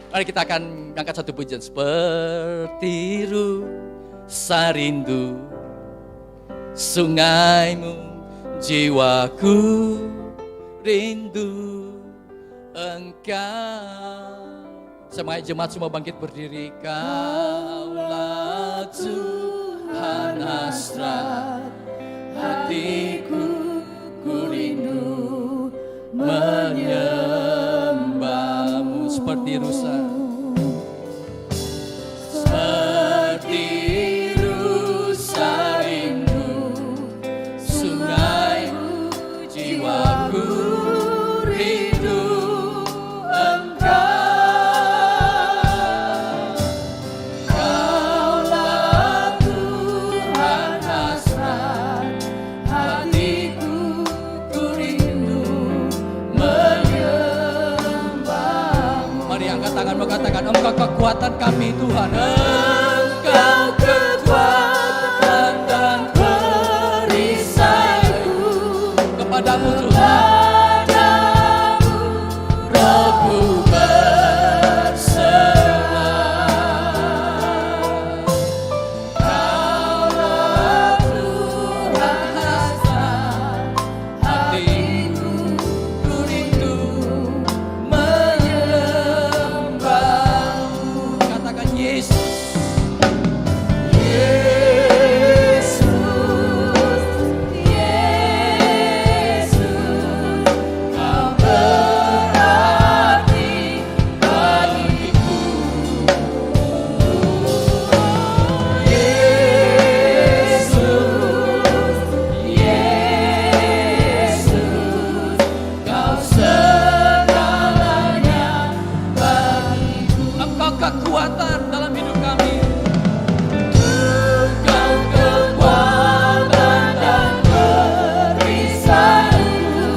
Mari kita akan angkat satu pujian. Seperti rusa rindu sungaimu, jiwaku rindu Engkau. Semuanya jemaat semua bangkit berdiri. Kaulah Tuhan hasrat hatiku, ku rindu menyembahmu. Seperti rusa, seperti rusa rindu sungaimu, jiwaku rindu Engkau. Kaulah Tuhan hasrat hatiku, ku rindu menyembahmu. Mari angkat tangan mengatakan, Engkau kekuatan kami Tuhan. Engkau kekuatan dan perisaiku. Kepadamu Tuhan, rohku berserah. Kaulah Tuhan hasrat hatiku, ku rindu menyembahmu. Katakan Yesus. Yesus, Yesus, Kau berarti bagiku. Yesus, Yesus, Kau segalanya bagiku. Engkau kekuatan dalam hidup kami. Engkau kekuatan dan perisaiku.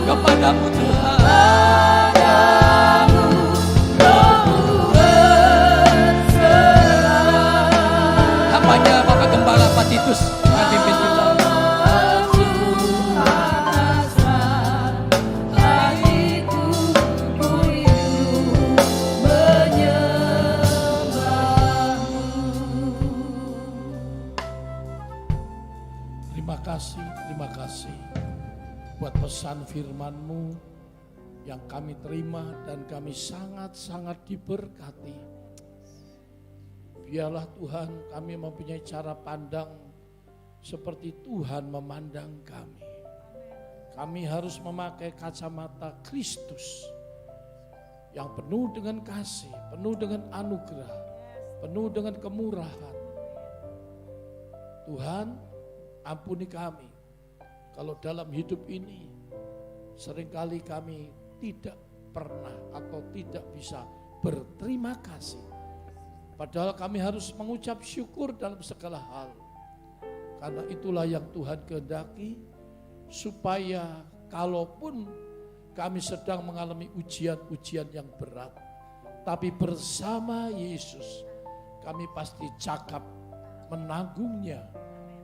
Kepadamu Tuhan, rohku berserah. Hambanya Bapak Gembala Pak Titus akan pimpin kita. kebesaran firman-Mu yang kami terima dan kami sangat-sangat diberkati. Biarlah Tuhan kami mempunyai cara pandang seperti Tuhan memandang kami. Kami harus memakai kacamata Kristus yang penuh dengan kasih, penuh dengan anugerah, penuh dengan kemurahan. Tuhan, ampuni kami kalau dalam hidup ini seringkali kami tidak pernah atau tidak bisa berterima kasih. Padahal kami harus mengucap syukur dalam segala hal. Karena itulah yang Tuhan kehendaki, supaya kalaupun kami sedang mengalami ujian-ujian yang berat, tapi bersama Yesus kami pasti cakap menanggungnya.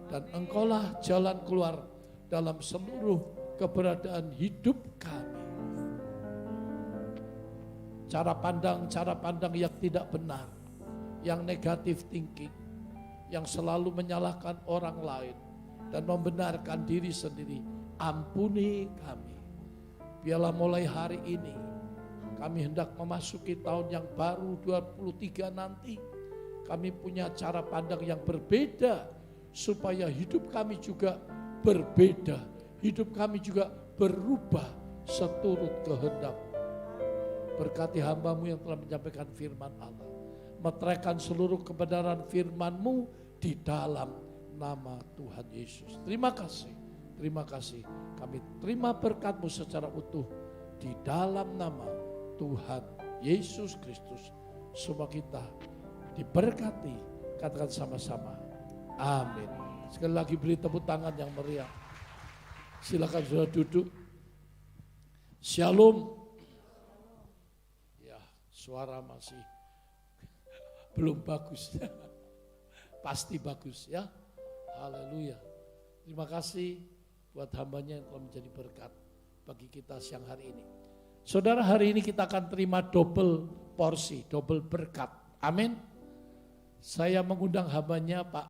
Dan Engkaulah jalan keluar dalam seluruh keberadaan hidup kami. Cara pandang yang tidak benar, yang negatif thinking, yang selalu menyalahkan orang lain dan membenarkan diri sendiri, ampuni kami. Biarlah mulai hari ini kami hendak memasuki tahun yang baru 23 nanti, kami punya cara pandang yang berbeda, supaya hidup kami juga berbeda, hidup kami juga berubah seturut kehendak. Berkati hamba-Mu yang telah menyampaikan firman Allah. Meteraikan seluruh kebenaran firman-Mu di dalam nama Tuhan Yesus. Terima kasih, terima kasih. Kami terima berkat-Mu secara utuh di dalam nama Tuhan Yesus Kristus. Semua kita diberkati, katakan sama-sama. Amin. Sekali lagi beri tepuk tangan yang meriah. Silakan sudah duduk. Shalom. Suara masih belum bagus, pasti bagus ya. Haleluya. Terima kasih buat hambanya yang telah menjadi berkat bagi kita siang hari ini. Saudara, hari ini kita akan terima double porsi, double berkat. Amin. Saya mengundang hambanya Pak